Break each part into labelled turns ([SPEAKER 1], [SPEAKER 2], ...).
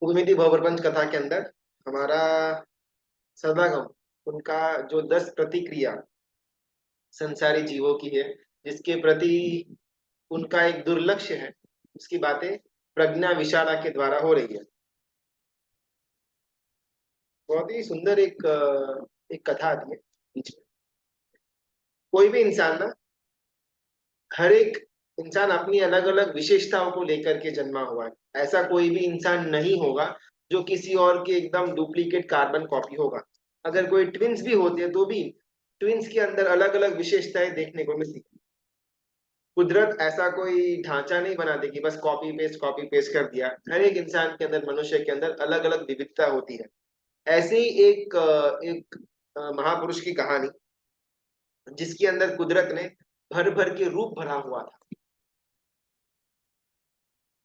[SPEAKER 1] उर्मिति भवप्रपंच कथा के अंदर हमारा सदागम, उनका जो 10 प्रतिक्रिया संसारी जीवों की है, जिसके प्रति उनका एक दुर्लक्ष्य है, उसकी बातें प्रज्ञा विशाला के द्वारा हो रही है। बहुत ही सुंदर एक कथा आती है बीच में। कोई भी इंसान ना, हर एक इंसान अपनी अलग अलग विशेषताओं को लेकर के जन्मा हुआ है। ऐसा कोई भी इंसान नहीं होगा जो किसी और के एकदम डुप्लीकेट कार्बन कॉपी होगा। अगर कोई ट्विंस भी होते हैं तो भी ट्विंस के अंदर अलग अलग विशेषताएं देखने को मिलती है। कुदरत ऐसा कोई ढांचा नहीं बना देगी, बस कॉपी पेस्ट कर दिया। हर एक इंसान के अंदर, मनुष्य के अंदर अलग अलग विविधता होती है। ऐसे ही एक महापुरुष की कहानी, जिसके अंदर कुदरत ने भर भर के रूप भरा हुआ था।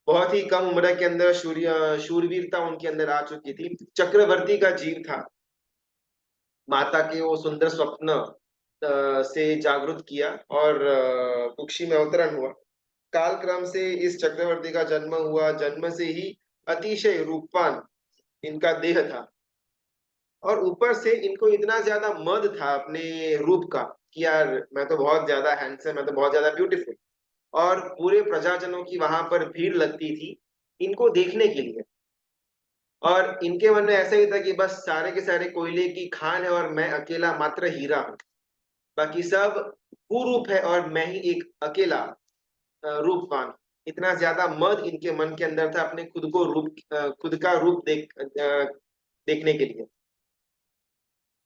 [SPEAKER 1] बहुत ही कम उम्र के अंदर शूरवीरता उनके अंदर आ चुकी थी। चक्रवर्ती का जीव था। माता के वो सुंदर स्वप्न से जागृत किया और कुक्षी में अवतरण हुआ। कालक्रम से इस चक्रवर्ती का जन्म हुआ। जन्म से ही अतिशय रूपवान इनका देह था, और ऊपर से इनको इतना ज्यादा मद था अपने रूप का कि यार मैं तो बहुत ज्यादा हैंडसम, मैं तो बहुत ज्यादा ब्यूटीफुल। और पूरे प्रजाजनों की वहां पर भीड़ लगती थी इनको देखने के लिए। और इनके मन में ऐसा ही था कि बस सारे के सारे कोयले की खान है और मैं अकेला मात्र हीरा हूँ। बाकी सब कुरूप है और मैं ही एक अकेला रूपवान। इतना ज्यादा मद इनके मन के अंदर था अपने खुद का रूप देखने के लिए।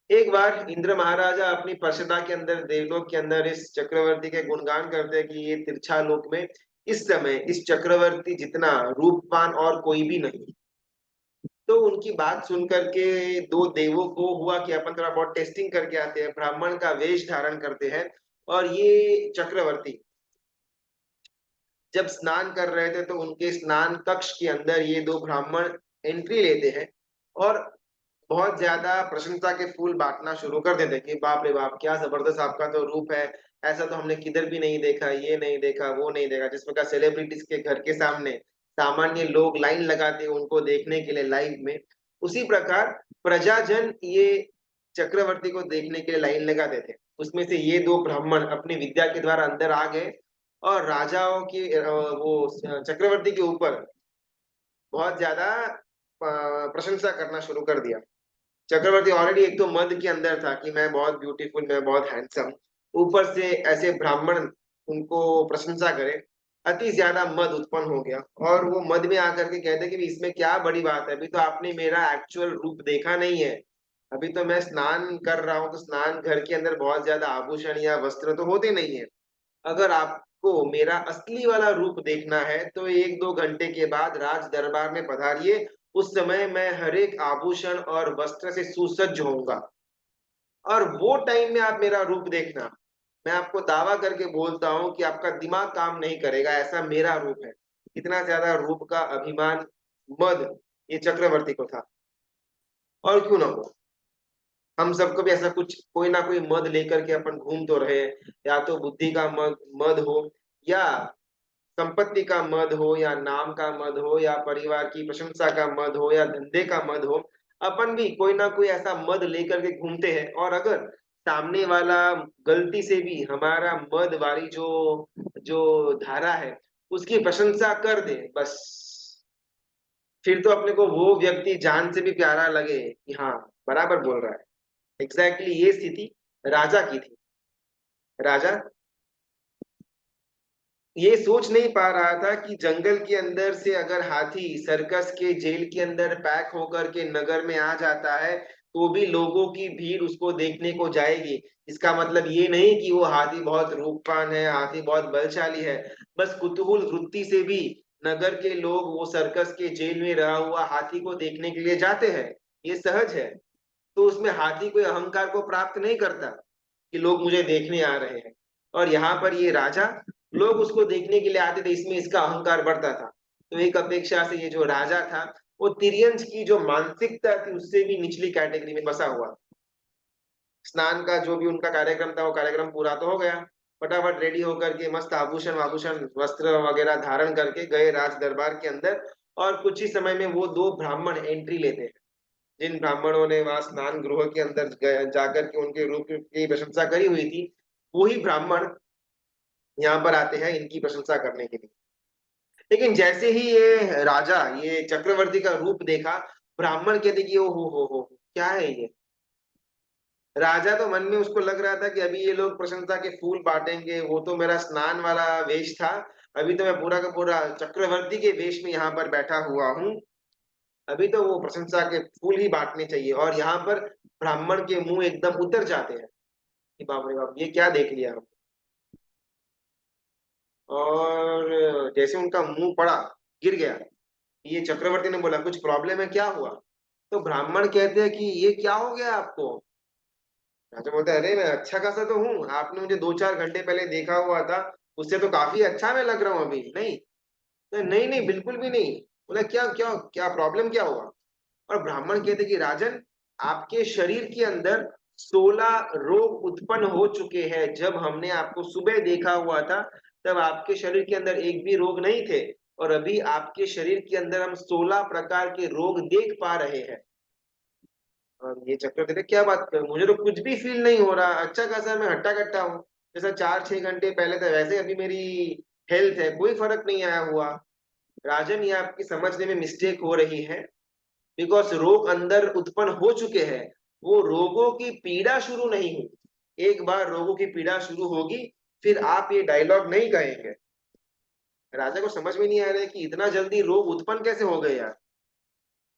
[SPEAKER 1] एक बार इंद्र महाराजा अपनी पर्षदा के अंदर, देवलोक के अंदर, इस चक्रवर्ती के गुणगान करते हैं कि ये तिरछा लोक में इस समय इस चक्रवर्ती जितना रूपवान और कोई भी नहीं। तो उनकी बात सुन करके दो देवों को हुआ कि अपन थोड़ा बहुत टेस्टिंग करके आते हैं। ब्राह्मण का वेश धारण करते हैं, और ये चक्रवर्ती जब स्नान कर रहे थे तो उनके स्नान कक्ष के अंदर ये दो ब्राह्मण एंट्री लेते हैं और बहुत ज्यादा प्रशंसा के फूल बांटना शुरू कर देते हैं कि बाप रे बाप, क्या जबरदस्त आपका तो रूप है। ऐसा तो हमने किधर भी नहीं देखा, ये नहीं देखा, वो नहीं देखा। जिस प्रकार सेलिब्रिटीज के घर के सामने सामान्य लोग लाइन लगाते हैं उनको देखने के लिए लाइव में, उसी प्रकार प्रजाजन ये चक्रवर्ती को देखने के लिए लाइन लगाते थे। उसमें से ये दो ब्राह्मण अपनी विद्या के द्वारा अंदर आ गए और राजाओं की वो चक्रवर्ती के ऊपर बहुत ज्यादा प्रशंसा करना शुरू कर दिया। चक्रवर्ती ऑलरेडी एक तो मद के अंदर था कि मैं बहुत ब्यूटीफुल, मैं बहुत हैंडसम। ऊपर से ऐसे ब्राह्मण उनको प्रशंसा करे, अति ज्यादा मद उत्पन्न हो गया। और वो मद में आकर के कहते कि इसमें क्या बड़ी बात है, अभी तो आपने मेरा एक्चुअल रूप देखा नहीं है। अभी तो मैं स्नान कर रहा हूँ, तो स्नान घर के अंदर बहुत ज्यादा आभूषण या वस्त्र तो होते नहीं है। अगर आपको मेरा असली वाला रूप देखना है तो 1-2 घंटे के बाद राज दरबार में पधारिए। उस समय मैं हर एक आभूषण और वस्त्र से सुसज्ज होऊंगा, और वो टाइम में आप मेरा रूप देखना। मैं आपको दावा करके बोलता हूँ कि आपका दिमाग काम नहीं करेगा, ऐसा मेरा रूप है। इतना ज्यादा रूप का अभिमान, मद ये चक्रवर्ती को था। और क्यों ना हो, हम सबको भी ऐसा कुछ कोई ना कोई मद लेकर के अपन घूम तो रहे। या तो बुद्धि का मद हो, या संपत्ति का मद हो, या नाम का मद हो, या परिवार की प्रशंसा का मद हो, या धंधे का मद हो। अपन भी कोई ना कोई ऐसा मद लेकर के घूमते हैं। और अगर सामने वाला गलती से भी हमारा मद वाली जो जो धारा है उसकी प्रशंसा कर दे, बस फिर तो अपने को वो व्यक्ति जान से भी प्यारा लगे कि हाँ, बराबर बोल रहा है। एग्जैक्टली ये स्थिति राजा की थी। राजा ये सोच नहीं पा रहा था कि जंगल के अंदर से अगर हाथी सर्कस के जेल के अंदर पैक होकर के नगर में आ जाता है तो भी लोगों की भीड़ उसको देखने को जाएगी। इसका मतलब ये नहीं कि वो हाथी बहुत रूपवान है, हाथी बहुत बलशाली है। बस कुतूहल वृत्ति से भी नगर के लोग वो सर्कस के जेल में रहा हुआ हाथी को देखने के लिए जाते हैं। ये सहज है। तो उसमें हाथी कोई अहंकार को प्राप्त नहीं करता कि लोग मुझे देखने आ रहे हैं। और यहाँ पर ये राजा, लोग उसको देखने के लिए आते थे, इसमें इसका अहंकार बढ़ता था। तो एक अपेक्षा से ये जो राजा था, वो तिर्यंच की जो मानसिकता थी उससे भी निचली कैटेगरी में बसा हुआ। स्नान का जो भी उनका कार्यक्रम था वो कार्यक्रम पूरा तो हो गया। फटाफट रेडी होकर के मस्त आभूषण वाभूषण वस्त्र वगैरह धारण करके गए राज दरबार के अंदर। और कुछ ही समय में वो दो ब्राह्मण एंट्री लेते हैं। जिन ब्राह्मणों ने वहां स्नान गृह के अंदर जाकर के उनके रूप की प्रशंसा करी हुई थी, वही ब्राह्मण यहाँ पर आते हैं इनकी प्रशंसा करने के लिए। लेकिन जैसे ही ये राजा, ये चक्रवर्ती का रूप देखा, ब्राह्मण कहते कि ओ हो, क्या है ये। राजा तो मन में उसको लग रहा था कि अभी ये लोग प्रशंसा के फूल बांटेंगे, वो तो मेरा स्नान वाला वेश था, अभी तो मैं पूरा का पूरा चक्रवर्ती के वेश में यहाँ पर बैठा हुआ हूँ, अभी तो वो प्रशंसा के फूल ही बांटने चाहिए। और यहाँ पर ब्राह्मण के मुंह एकदम उतर जाते हैं कि बाप रे बाप, ये क्या देख लिया हम। और जैसे उनका मुंह पड़ा, गिर गया, ये चक्रवर्ती ने बोला कुछ प्रॉब्लम है, क्या हुआ। तो ब्राह्मण कहते हैं कि ये क्या हो गया आपको। राजा बोलता है, अरे मैं अच्छा खासा तो हूँ, आपने मुझे 2-4 घंटे पहले देखा हुआ था, उससे तो काफी अच्छा मैं लग रहा हूँ अभी। नहीं, नहीं नहीं, बिल्कुल भी नहीं। बोला क्या क्या क्या प्रॉब्लम क्या हुआ। और ब्राह्मण कहते कि राजन, आपके शरीर के अंदर 16 रोग उत्पन्न हो चुके हैं। जब हमने आपको सुबह देखा हुआ था, तब आपके शरीर के अंदर एक भी रोग नहीं थे, और अभी आपके शरीर के अंदर हम 16 प्रकार के रोग देख पा रहे हैं। और ये चक्रवर्ती, क्या बात कर, मुझे तो कुछ भी फील नहीं हो रहा, अच्छा खासा मैं हट्टा कट्टा हूँ, जैसा 4-6 घंटे पहले था वैसे अभी मेरी हेल्थ है, कोई फर्क नहीं आया हुआ। राजन, ये आपकी समझने में मिस्टेक हो रही है, बिकॉज रोग अंदर उत्पन्न हो चुके हैं, वो रोगों की पीड़ा शुरू नहीं हुई। एक बार रोगों की पीड़ा शुरू होगी, फिर आप ये डायलॉग नहीं कहेंगे। राजा को समझ में नहीं आ रहा है कि इतना जल्दी रोग उत्पन्न कैसे हो गए यार।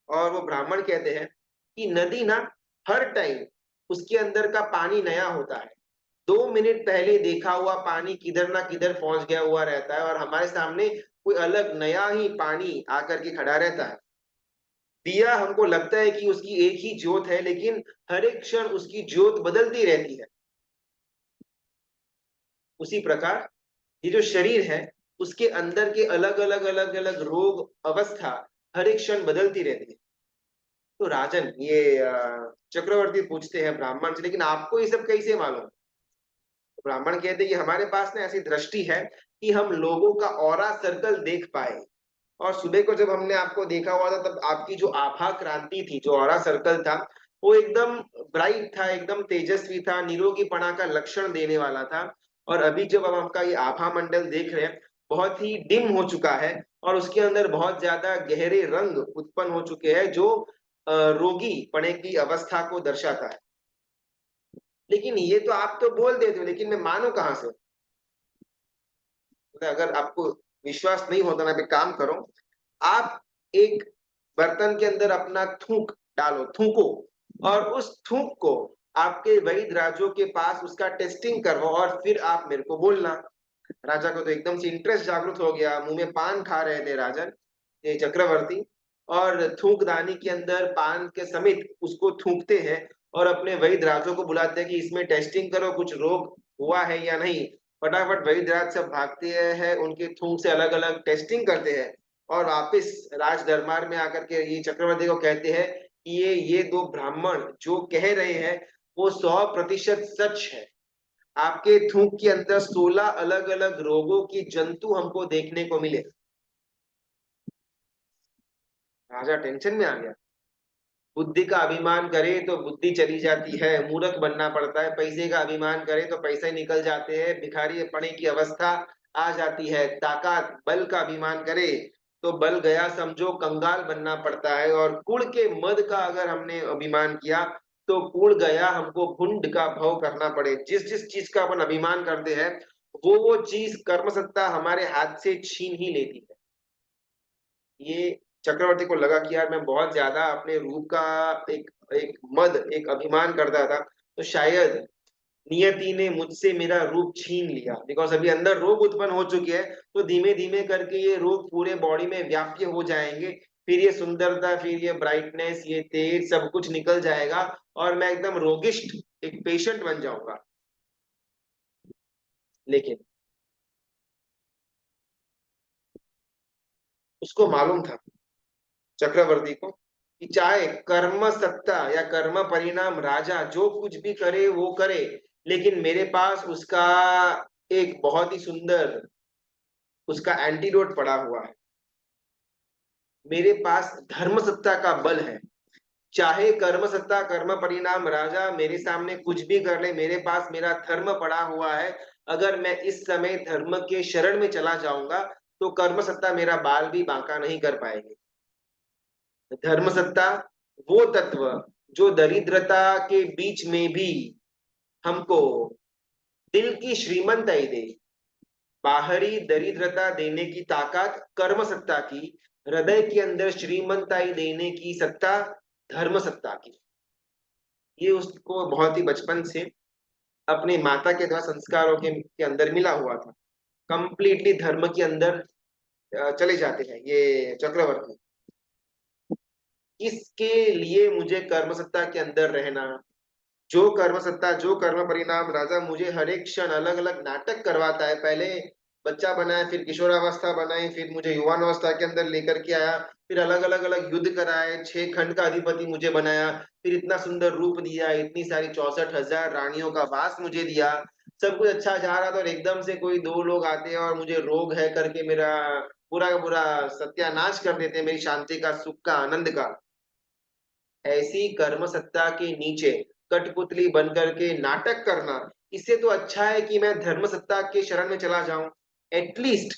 [SPEAKER 1] और वो ब्राह्मण कहते हैं कि नदी ना, हर टाइम उसके अंदर का पानी नया होता है। 2 मिनट पहले देखा हुआ पानी किधर ना किधर पहुंच गया हुआ रहता है, और हमारे सामने कोई अलग नया ही पानी आकर के खड़ा रहता है। दिया हमको लगता है कि उसकी एक ही ज्योत है, लेकिन हर एक क्षण उसकी ज्योत बदलती रहती है। उसी प्रकार ये जो शरीर है, उसके अंदर के अलग अलग रोग अवस्था हर एक क्षण बदलती रहती है। तो राजन, ये चक्रवर्ती पूछते हैं ब्राह्मण से, लेकिन आपको ये सब कैसे मालूम। तो ब्राह्मण कहते हैं कि हमारे पास ना ऐसी दृष्टि है कि हम लोगों का ऑरा सर्कल देख पाए। और सुबह को जब हमने आपको देखा हुआ था, तब आपकी जो आभा क्रांति थी, जो ऑरा सर्कल था, वो एकदम ब्राइट था, एकदम तेजस्वी था, निरोगीपना का लक्षण देने वाला था। और अभी जब हम आपका ये आभा मंडल देख रहे हैं, बहुत ही डिम हो चुका है, और उसके अंदर बहुत ज्यादा गहरे रंग उत्पन्न हो चुके हैं, जो रोगी पने की अवस्था को दर्शाता है। लेकिन ये तो आप तो बोल देते हो, लेकिन मैं मानू कहाँ से। तो अगर आपको विश्वास नहीं होता ना, पे काम करो, आप एक बर्तन के अंदर अपना थूक डालो, थूको, और उस थूक को आपके वैद राजों के पास उसका टेस्टिंग करो, और फिर आप मेरे को बोलना। राजा को तो एकदम से इंटरेस्ट जागृत हो गया, मुंह में पान खा रहे थे राजन, ये चक्रवर्ती, और थूकदानी के अंदर पान के समेत उसको थूकते हैं, और अपने वैद राजों को बुलाते हैं कि इसमें टेस्टिंग करो, कुछ रोग हुआ है या नहीं। फटाफट वैद राज सब भागते हैं, उनके थूक से अलग अलग टेस्टिंग करते हैं, और वापिस राज दरबार में आकर के ये चक्रवर्ती को कहते हैं कि ये दो ब्राह्मण जो कह रहे हैं, वो 100% सच है। आपके थूक के अंदर 16 अलग अलग रोगों की जंतु हमको देखने को मिले। राजा टेंशन में आ गया। बुद्धि का अभिमान करे तो बुद्धि चली जाती है, मूर्ख बनना पड़ता है। पैसे का अभिमान करे तो पैसे निकल जाते हैं, भिखारी पड़े की अवस्था आ जाती है। ताकत बल का अभिमान करे तो बल गया समझो, कंगाल बनना पड़ता है। और कुल के मद का अगर हमने अभिमान किया, तो कुल गया हमको भुंड का भव करना पड़े। जिस जिस चीज का अपन अभिमान करते हैं, वो चीज कर्म सत्ता हमारे हाथ से छीन ही लेती है। ये चक्रवर्ती को लगा कि यार मैं बहुत ज्यादा अपने रूप का एक एक मद, एक अभिमान करता था, तो शायद नियति ने मुझसे मेरा रूप छीन लिया। बिकॉज अभी अंदर रोग उत्पन्न हो चुके हैं, तो धीमे धीमे करके ये रोग पूरे बॉडी में व्याप्य हो जाएंगे, फिर ये सुंदरता, फिर ये ब्राइटनेस, ये तेज सब कुछ निकल जाएगा, और मैं एकदम रोगिष्ट एक पेशेंट बन जाऊंगा। लेकिन उसको मालूम था, चक्रवर्ती को, कि चाहे कर्म सत्ता या कर्म परिणाम राजा जो कुछ भी करे वो करे, लेकिन मेरे पास उसका एक बहुत ही सुंदर उसका एंटीडोट पड़ा हुआ है। मेरे पास धर्म सत्ता का बल है। चाहे कर्म सत्ता कर्म परिणाम राजा मेरे सामने कुछ भी कर ले, मेरे पास मेरा धर्म पड़ा हुआ है। अगर मैं इस समय धर्म के शरण में चला जाऊंगा तो कर्म सत्ता मेरा बाल भी बांका नहीं कर पाएगी। धर्म सत्ता वो तत्व जो दरिद्रता के बीच में भी हमको दिल की श्रीमंताई दे। बाहरी दरिद्रता देने की ताकत कर्म सत्ता की, हृदय के अंदर श्रीमंताई देने की सत्ता धर्म सत्ता की। ये उसको बहुत ही बचपन से अपने माता के द्वारा संस्कारों के अंदर मिला हुआ था। कंप्लीटली धर्म के अंदर चले जाते हैं ये चक्रवर्ती। इसके लिए मुझे कर्म सत्ता के अंदर रहना, जो कर्म सत्ता जो कर्म परिणाम राजा मुझे हर एक क्षण अलग अलग नाटक करवाता है। पहले बच्चा बनाया, फिर किशोरावस्था बनाई, फिर मुझे युवान के अंदर लेकर के आया, फिर अलग अलग अलग युद्ध कराए, 6 खंड का अधिपति मुझे बनाया, फिर इतना सुंदर रूप दिया, इतनी सारी 64,000 रानियों का वास मुझे दिया। सब कुछ अच्छा जा रहा था और एकदम से कोई दो लोग आते हैं और मुझे रोग है करके मेरा पूरा का पूरा सत्यानाश कर देते हैं, मेरी शांति का, सुख का, आनंद का। ऐसी कर्म सत्ता के नीचे कठपुतली बन करके नाटक करना, इससे तो अच्छा है कि मैं धर्म सत्ता के शरण में चला जाऊं। एटलीस्ट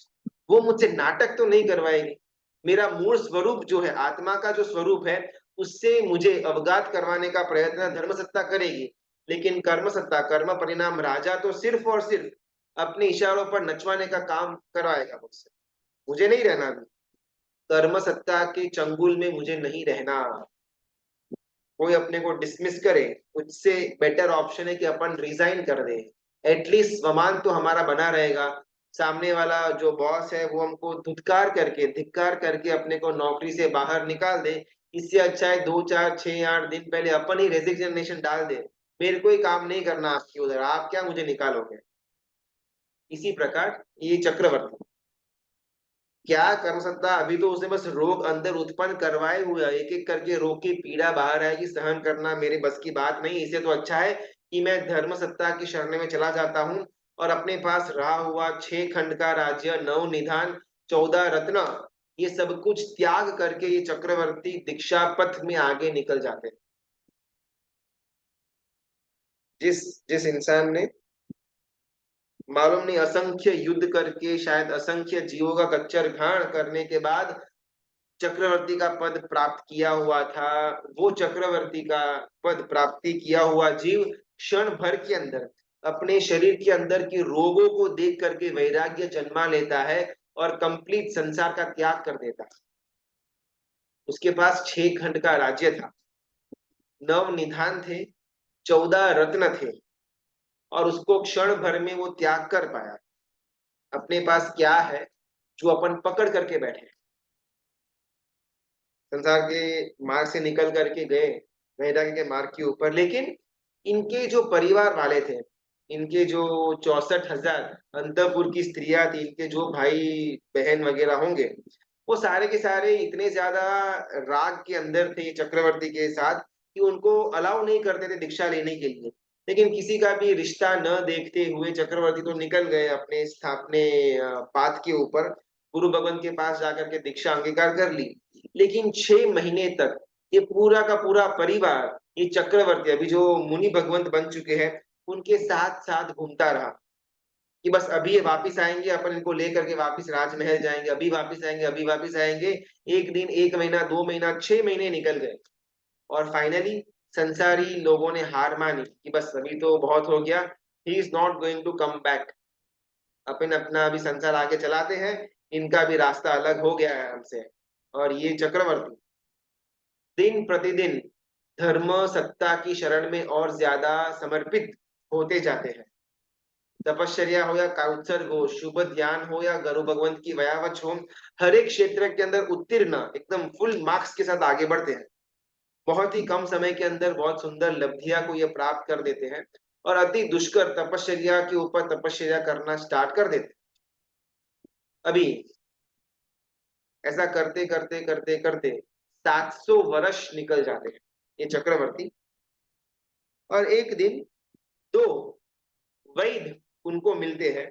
[SPEAKER 1] वो मुझसे नाटक तो नहीं करवाएगी। मेरा मूल स्वरूप जो है, आत्मा का जो स्वरूप है, उससे मुझे अवगात करवाने का प्रयत्न धर्म सत्ता करेगी। लेकिन कर्म सत्ता कर्म परिणाम राजा तो सिर्फ और सिर्फ अपने इशारों पर नचवाने का काम करवाएगा मुझसे। मुझे नहीं रहना अभी। कर्म सत्ता के चंगुल में मुझे नहीं रहना। कोई अपने को डिसमिस करे, उससे बेटर ऑप्शन है कि अपन रिजाइन कर दे। एटलीस्ट स्वमान तो हमारा बना रहेगा। सामने वाला जो बॉस है वो हमको धुतकार करके धिक्कार करके अपने को नौकरी से बाहर निकाल दे। इससे अच्छा है 2 4 6 8 दिन पहले अपन ही रेजिग्नेशन डाल दे। मेरे को ही काम नहीं करना आपकी उधर, आप क्या मुझे निकालोगे। इसी प्रकार ये चक्रवर्ती क्या कर सकता, अभी तो उसने बस रोग अंदर उत्पन्न करवाए हुए हैं। एक एक करके रोग की पीड़ा बाहर आएगी, सहन करना मेरे बस की बात नहीं। इसे तो अच्छा है कि मैं धर्म सत्ता की शरण में चला जाता हूँ और अपने पास रहा हुआ 6 खंड का राज्य, 9 निधान, 14 रत्न, ये सब कुछ त्याग करके ये चक्रवर्ती दीक्षा पथ में आगे निकल जाते हैं। जिस जिस इंसान ने मालूम नहीं असंख्य युद्ध करके, शायद असंख्य जीवों का कच्चर घाण करने के बाद चक्रवर्ती का पद प्राप्त किया हुआ था, वो चक्रवर्ती का पद प्राप्ति किया हुआ जीव क्षण भर के अंदर अपने शरीर के अंदर के रोगों को देख करके वैराग्य जन्मा लेता है और कंप्लीट संसार का त्याग कर देता है। उसके पास 6 खंड का राज्य था, 9 निधान थे, 14 रत्न थे, और उसको क्षण भर में वो त्याग कर पाया। अपने पास क्या है जो अपन पकड़ करके बैठे, संसार के मार्ग से निकल करके गए वैराग्य के मार्ग के ऊपर। लेकिन इनके जो परिवार वाले थे, इनके जो 64,000 अंतपुर की स्त्रियां थी, इनके जो भाई बहन वगैरह होंगे, वो सारे के सारे इतने ज्यादा राग के अंदर थे चक्रवर्ती के साथ कि उनको अलाउ नहीं करते थे दीक्षा लेने के लिए। लेकिन किसी का भी रिश्ता न देखते हुए चक्रवर्ती तो निकल गए अपने स्थापने पात के ऊपर, गुरु भगवान के पास जाकर के दीक्षा अंगीकार कर ली। लेकिन 6 महीने तक ये पूरा का पूरा परिवार, ये चक्रवर्ती अभी जो मुनि भगवंत बन चुके हैं, उनके साथ साथ घूमता रहा कि बस अभी ये वापिस आएंगे, अपन इनको लेकर के वापिस राजमहल जाएंगे, अभी वापिस आएंगे, अभी वापिस आएंगे। एक दिन, 1 महीना, 2 महीना, 6 महीने निकल गए और फाइनली संसारी लोगों ने हार मानी कि बस अभी तो बहुत हो गया, he is not going to come back. अपन अपना अभी संसार आगे चलाते हैं, इनका भी रास्ता अलग हो गया है हमसे। और ये चक्रवर्ती दिन प्रतिदिन धर्म सत्ता की शरण में और ज्यादा समर्पित होते जाते हैं। तपश्चर्या हो या काउत्सर्ग हो, शुभ ध्यान हो या गुरु भगवंत की व्यावच हो, हर एक क्षेत्र के अंदर उत्तीर्ण एकदम फुल मार्क्स के साथ आगे बढ़ते हैं। बहुत ही कम समय के अंदर बहुत सुंदर लब्धियां को ये प्राप्त कर देते हैं और अति दुष्कर तपश्चर्या के ऊपर तपश्चर्या करना स्टार्ट कर देते हैं। अभी ऐसा करते करते करते करते 700 वर्ष निकल जाते हैं ये चक्रवर्ती। और एक दिन दो वैद्य उनको मिलते हैं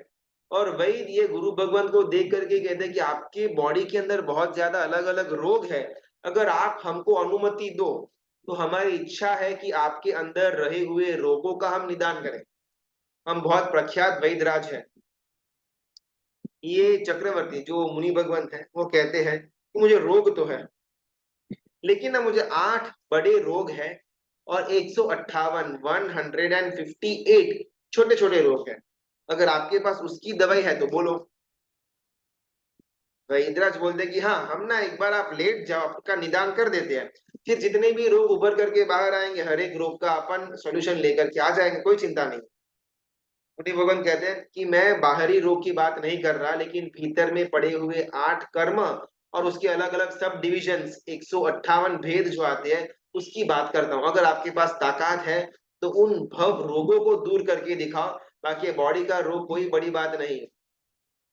[SPEAKER 1] और वही ये गुरु भगवान को देख करके कहते हैं कि आपके बॉडी के अंदर बहुत ज्यादा अलग अलग रोग है, अगर आप हमको अनुमति दो तो हमारी इच्छा है कि आपके अंदर रहे हुए रोगों का हम निदान करें। हम बहुत प्रख्यात वैद्यराज है, ये चक्रवर्ती जो मुनि भगवान है वो कहते हैं कि मुझे रोग तो है, लेकिन ना मुझे 8 बड़े रोग है और 158 158 छोटे छोटे रोग है। अगर आपके पास उसकी दवाई है तो बोलो। वैद्यराज बोलते कि हाँ, हम ना एक बार आप लेट जाओ, आपका निदान कर देते हैं, फिर जितने भी रोग उभर करके बाहर आएंगे हर एक रोग का अपन सॉल्यूशन लेकर के आ जाएंगे, कोई चिंता नहीं। मुनि भगवान कहते हैं कि मैं बाहरी रोग की बात नहीं कर रहा, लेकिन भीतर में पड़े हुए 8 कर्म और उसके अलग अलग सब डिविजन्स 158 भेद जो आते हैं उसकी बात करता हूँ। अगर आपके पास ताकत है तो उन भव रोगों को दूर करके दिखाओ, बाकी बॉडी का रोग कोई बड़ी बात नहीं है।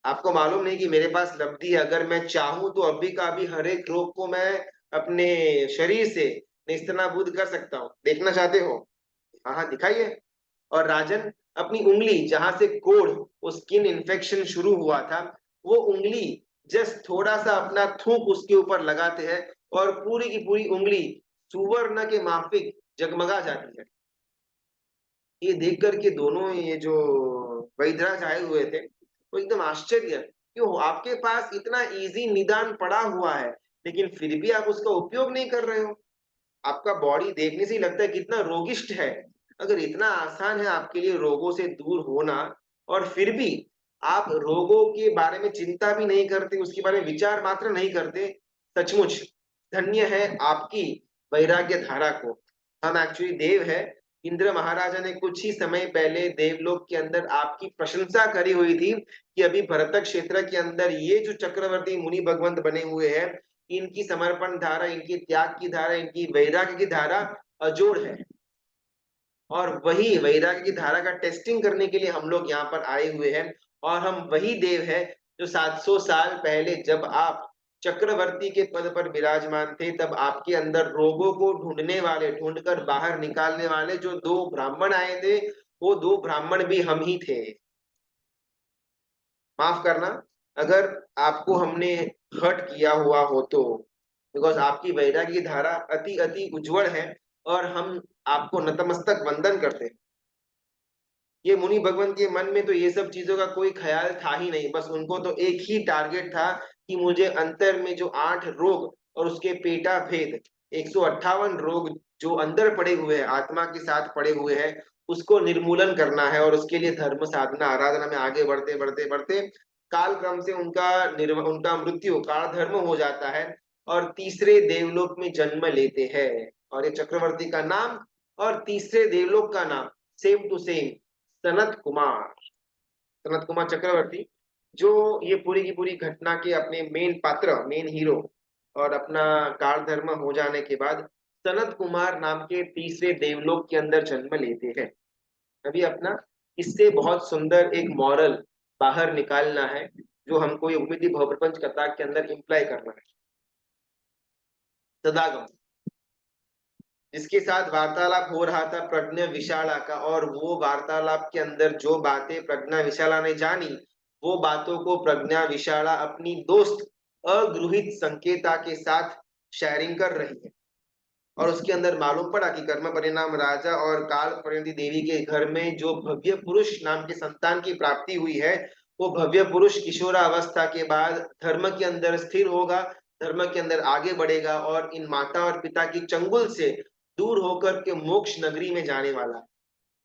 [SPEAKER 1] आपको मालूम नहीं कि मेरे पास लब्धि है, अगर मैं चाहूं तो अभी का अभी हर एक रोग को मैं अपने शरीर से नेस्तनाबूद कर सकता हूँ। देखना चाहते हो? हाँ हाँ, दिखाइए। और राजन, अपनी उंगली जहां से कोढ़ वो स्किन इन्फेक्शन शुरू हुआ था, वो उंगली जस्ट थोड़ा सा अपना थूक उसके ऊपर लगाते हैं और पूरी की पूरी उंगली सुवर्ण के माफिक जगमगा जाती है। ये देख करके दोनों ये जो वैद्यराज आए हुए थे वो एकदम आश्चर्य, क्यों आपके पास इतना इजी निदान पड़ा हुआ है लेकिन फिर भी आप उसका उपयोग नहीं कर रहे हो। आपका बॉडी देखने से ही लगता है कितना रोगिष्ट है। अगर इतना आसान है आपके लिए रोगों से दूर होना और फिर भी आप रोगों के बारे में चिंता भी नहीं करते, उसके बारे में विचार मात्र नहीं करते, सचमुच धन्य है आपकी वैराग्य धारा को। हम एक्चुअली देव है। इंद्र महाराजा ने कुछ ही समय पहले देवलोक के अंदर आपकी प्रशंसा करी हुई थी कि अभी भरतक क्षेत्र के अंदर ये जो चक्रवर्ती मुनि भगवंत बने हुए हैं, इनकी समर्पण धारा, इनकी त्याग की धारा, इनकी वैराग्य की धारा अजोड़ है। और वही वैराग्य की धारा का टेस्टिंग करने के लिए हम लोग यहाँ पर आए हुए हैं। और हम वही देव है जो 700 साल पहले जब आप चक्रवर्ती के पद पर विराजमान थे तब आपके अंदर रोगों को ढूंढने वाले, ढूंढकर बाहर निकालने वाले जो 2 ब्राह्मण आए थे, वो 2 ब्राह्मण भी हम ही थे। माफ करना अगर आपको हमने हर्ट किया हुआ हो तो, बिकॉज आपकी वैराग्य की धारा अति अति उज्जवल है और हम आपको नतमस्तक वंदन करते हैं। ये मुनि भगवान के मन में तो ये सब चीजों का कोई ख्याल था ही नहीं, बस उनको तो एक ही टारगेट था कि मुझे अंतर में जो 8 रोग और उसके पेटा भेद 158 रोग जो अंदर पड़े हुए हैं, आत्मा के साथ पड़े हुए हैं, उसको निर्मूलन करना है। और उसके लिए धर्म साधना आराधना में आगे बढ़ते बढ़ते बढ़ते काल क्रम से उनका मृत्यु काल धर्म हो जाता है और तीसरे देवलोक में जन्म लेते हैं। और ये चक्रवर्ती का नाम और तीसरे देवलोक का नाम same to same, Sanat Kumar. Sanat Kumar Chakravarti जो ये पूरी की पूरी घटना के अपने मेन पात्र, मेन हीरो, और अपना काल धर्म हो जाने के बाद सनत कुमार नाम के तीसरे देवलोक के अंदर जन्म लेते हैं। अभी अपना इससे बहुत सुंदर एक मॉरल बाहर निकालना है जो हमको ये उम्मीदी भवप्रपंच कथा के अंदर इम्प्लाई करना है। सदागम जिसके साथ वार्तालाप हो रहा था प्रज्ञा विशाला का, और वो वार्तालाप के अंदर जो बातें प्रज्ञा विशाला ने जानी, वो बातों को प्रज्ञा विशाला अपनी दोस्त अगृहित संकेता के साथ शेयरिंग कर रही है। और उसके अंदर मालूम पड़ा कि कर्म परिणाम राजा और काल परिणति देवी के घर में जो भव्य पुरुष नाम के संतान की प्राप्ति हुई है, वो भव्य पुरुष किशोरावस्था के बाद धर्म के अंदर स्थिर होगा, धर्म के अंदर आगे बढ़ेगा और इन माता और पिता की चंगुल से दूर होकर के मोक्ष नगरी में जाने वाला।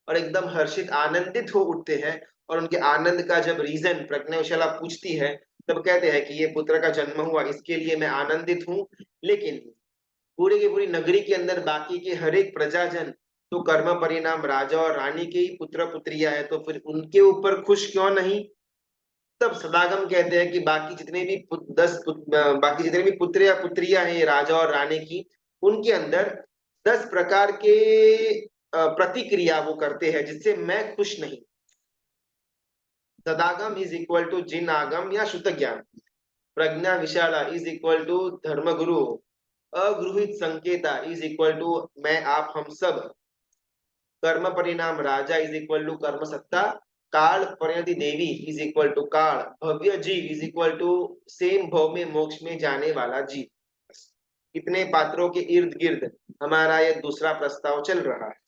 [SPEAKER 1] और एकदम हर्षित आनंदित हो उठते हैं। और उनके आनंद का जब रीजन प्रज्ञाशाला पूछती है तब कहते हैं कि ये पुत्र का जन्म हुआ इसके लिए मैं आनंदित हूँ, लेकिन पूरी की पूरी नगरी के अंदर बाकी के हर एक प्रजाजन तो कर्म परिणाम राजा और रानी के ही पुत्र पुत्रियां है, तो फिर उनके ऊपर खुश क्यों नहीं। तब सदागम कहते हैं कि बाकी जितने भी पुत्र या पुत्रियां हैं राजा और रानी की, उनके अंदर 10 प्रकार के प्रतिक्रिया वो करते हैं जिससे मैं खुश नहीं। सदागम इज इक्वल टू जिन आगम या शुद्ध ज्ञान, प्रज्ञा विशाला इज इक्वल टू धर्म गुरु, अगृहित संकेता इज इक्वल टू मैं आप हम सब, कर्म परिणाम राजा इज इक्वल टू कर्म सत्ता, काल परिणति देवी इज इक्वल टू काल, भव्य जीव इज इक्वल टू सेम भव में मोक्ष में जाने वाला जीव। इतने पात्रों के इर्द गिर्द हमारा ये दूसरा प्रस्ताव चल रहा है।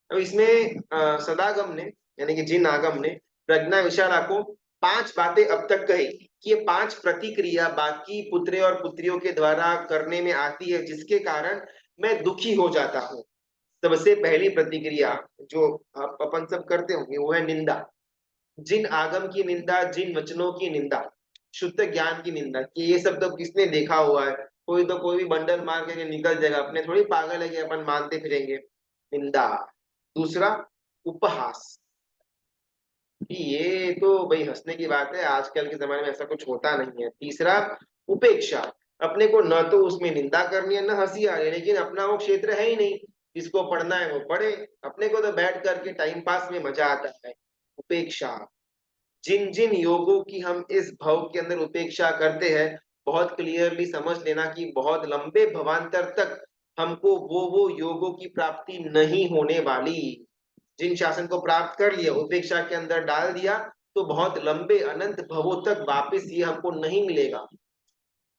[SPEAKER 1] अब इसमें सदागम ने यानी कि जिन आगम ने प्रज्ञा विशाला को 5 बातें अब तक कही कि ये 5 प्रतिक्रिया बाकी पुत्रे और पुत्रियों के द्वारा करने में आती है, जिसके कारण मैं दुखी हो जाता हूँ। सबसे पहली प्रतिक्रिया जो अपन सब करते होंगे वो है निंदा। जिन आगम की निंदा, जिन वचनों की निंदा, शुद्ध ज्ञान की निंदा कि ये सब तो किसने देखा हुआ है, कोई तो कोई भी बंडल मार के निकल जाएगा, अपने थोड़ी पागल है कि अपन मानते फिरेंगे। निंदा। दूसरा, उपहास कि ये तो भाई हंसने की बात है, आजकल के जमाने में ऐसा कुछ होता नहीं है। तीसरा, उपेक्षा, अपने को न तो उसमें निंदा करनी है न हंसी आ रही है, लेकिन अपना वो क्षेत्र है ही नहीं, जिसको पढ़ना है वो पढ़े, अपने को तो बैठ करके टाइम पास में मजा आता है। उपेक्षा। जिन जिन योगों की हम इस भव के अंदर उपेक्षा करते हैं, बहुत क्लियरली समझ लेना कि बहुत लंबे भवांतर तक हमको वो योगों की प्राप्ति नहीं होने वाली। जिन शासन को प्राप्त कर लिया, उपेक्षा के अंदर डाल दिया, तो बहुत लंबे अनंत भवों तक वापस ये हमको नहीं मिलेगा।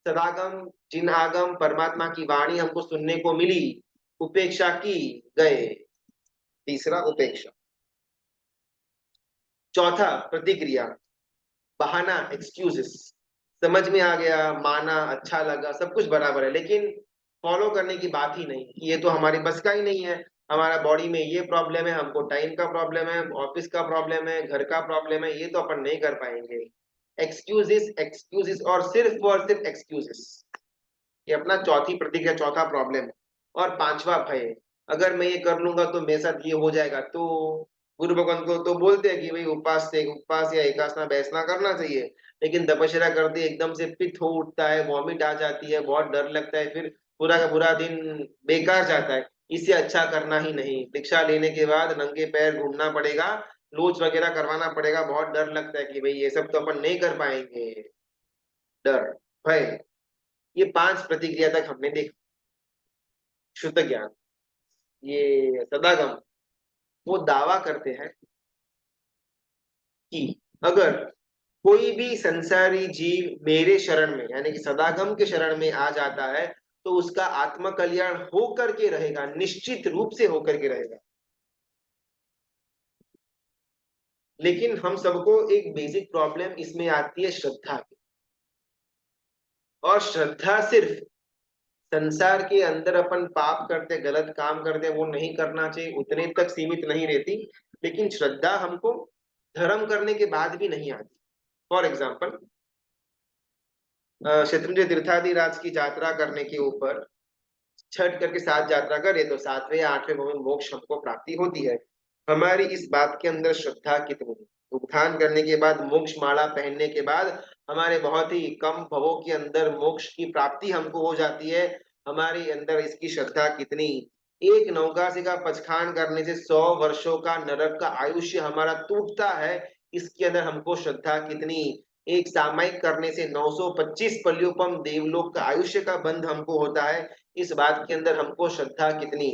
[SPEAKER 1] सदागम जिन आगम परमात्मा की वाणी हमको सुनने को मिली, उपेक्षा की, गए। तीसरा, उपेक्षा। चौथा, प्रतिक्रिया, बहाना, एक्सक्यूजेस। समझ में आ गया, माना, अच्छा लगा, सब कुछ बराबर है, लेकिन फॉलो करने की बात ही नहीं कि ये तो हमारी बस का ही नहीं है, हमारा बॉडी में ये प्रॉब्लम है, हमको टाइम का प्रॉब्लम है, ऑफिस का प्रॉब्लम है, घर का प्रॉब्लम है, ये तो अपन नहीं कर पाएंगे। एक्सक्यूजेस, एक्सक्यूजेस और सिर्फ एक्सक्यूजेस। ये अपना चौथी प्रतिक्रिया, चौथा प्रॉब्लम। और पांचवा, भय। अगर मैं ये कर लूंगा तो मेरे साथ ये हो जाएगा, तो गुरु भगवान को तो बोलते हैं कि भाई उपवास से उपवास या एकासना बैसना करना चाहिए, लेकिन तपस्या करते एकदम से पित्त हो उठता है, वॉमिट आ जाती है, बहुत डर लगता है, फिर पूरा का पूरा दिन बेकार जाता है। इससे अच्छा करना ही नहीं। दीक्षा लेने के बाद नंगे पैर घूमना पड़ेगा, लोच वगैरह करवाना पड़ेगा, बहुत डर लगता है कि भाई ये सब तो अपन नहीं कर पाएंगे। डर, भय, ये 5 प्रतिक्रिया तक हमने देखा। शुद्ध ज्ञान, ये सदागम, वो दावा करते हैं कि अगर कोई भी संसारी जीव मेरे शरण में यानी कि सदागम के शरण में आ जाता है, तो उसका आत्म कल्याण होकर के रहेगा, निश्चित रूप से होकर के रहेगा। लेकिन हम सबको एक बेसिक प्रॉब्लम इसमें आती है, श्रद्धा की। और श्रद्धा सिर्फ संसार के अंदर अपन पाप करते, गलत काम करते, वो नहीं करना चाहिए, उतने तक सीमित नहीं रहती, लेकिन श्रद्धा हमको धर्म करने के बाद भी नहीं आती। फॉर एग्जाम्पल, शत्रुंजय तीर्थाधिराज की यात्रा करने के ऊपर छठ करके 7 यात्रा करे तो 7वें या 8वें भव में मोक्ष हमको प्राप्ति होती है। हमारी इस बात के अंदर श्रद्धा कितनी है? उपधान करने के बाद, मोक्ष माला पहनने के बाद हमारे बहुत ही कम भवों के अंदर मोक्ष की प्राप्ति हमको हो जाती है। हमारे अंदर इसकी श्रद्धा कितनी? एक नौकासी का पचखान करने से 100 वर्षों का नरक का आयुष्य हमारा टूटता है, इसके अंदर हमको श्रद्धा कितनी? एक सामायिक करने से 925 पल्योपम देवलोक का आयुष्य का बंध हमको होता है, इस बात के अंदर हमको श्रद्धा कितनी?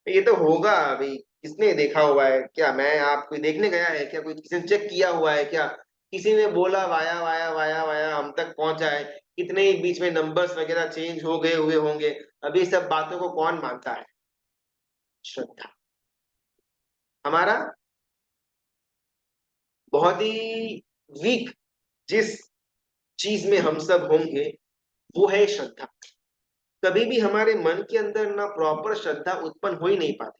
[SPEAKER 1] ये तो होगा अभी, किसने देखा हुआ है क्या? मैं, आप, कोई देखने गया है क्या? कोई किसी ने चेक किया हुआ है क्या? किसी ने बोला वाया वाया वाया वाया हम तक पहुंचा है? कितने ही बीच में नंबर्स वगैरह चेंज हो गए हुए होंगे, अभी सब बातों को कौन मानता है? श्रद्धा। हमारा बहुत ही वीक जिस चीज में हम सब होंगे वो है श्रद्धा। कभी भी हमारे मन के अंदर ना प्रॉपर श्रद्धा उत्पन्न हो ही नहीं पाती।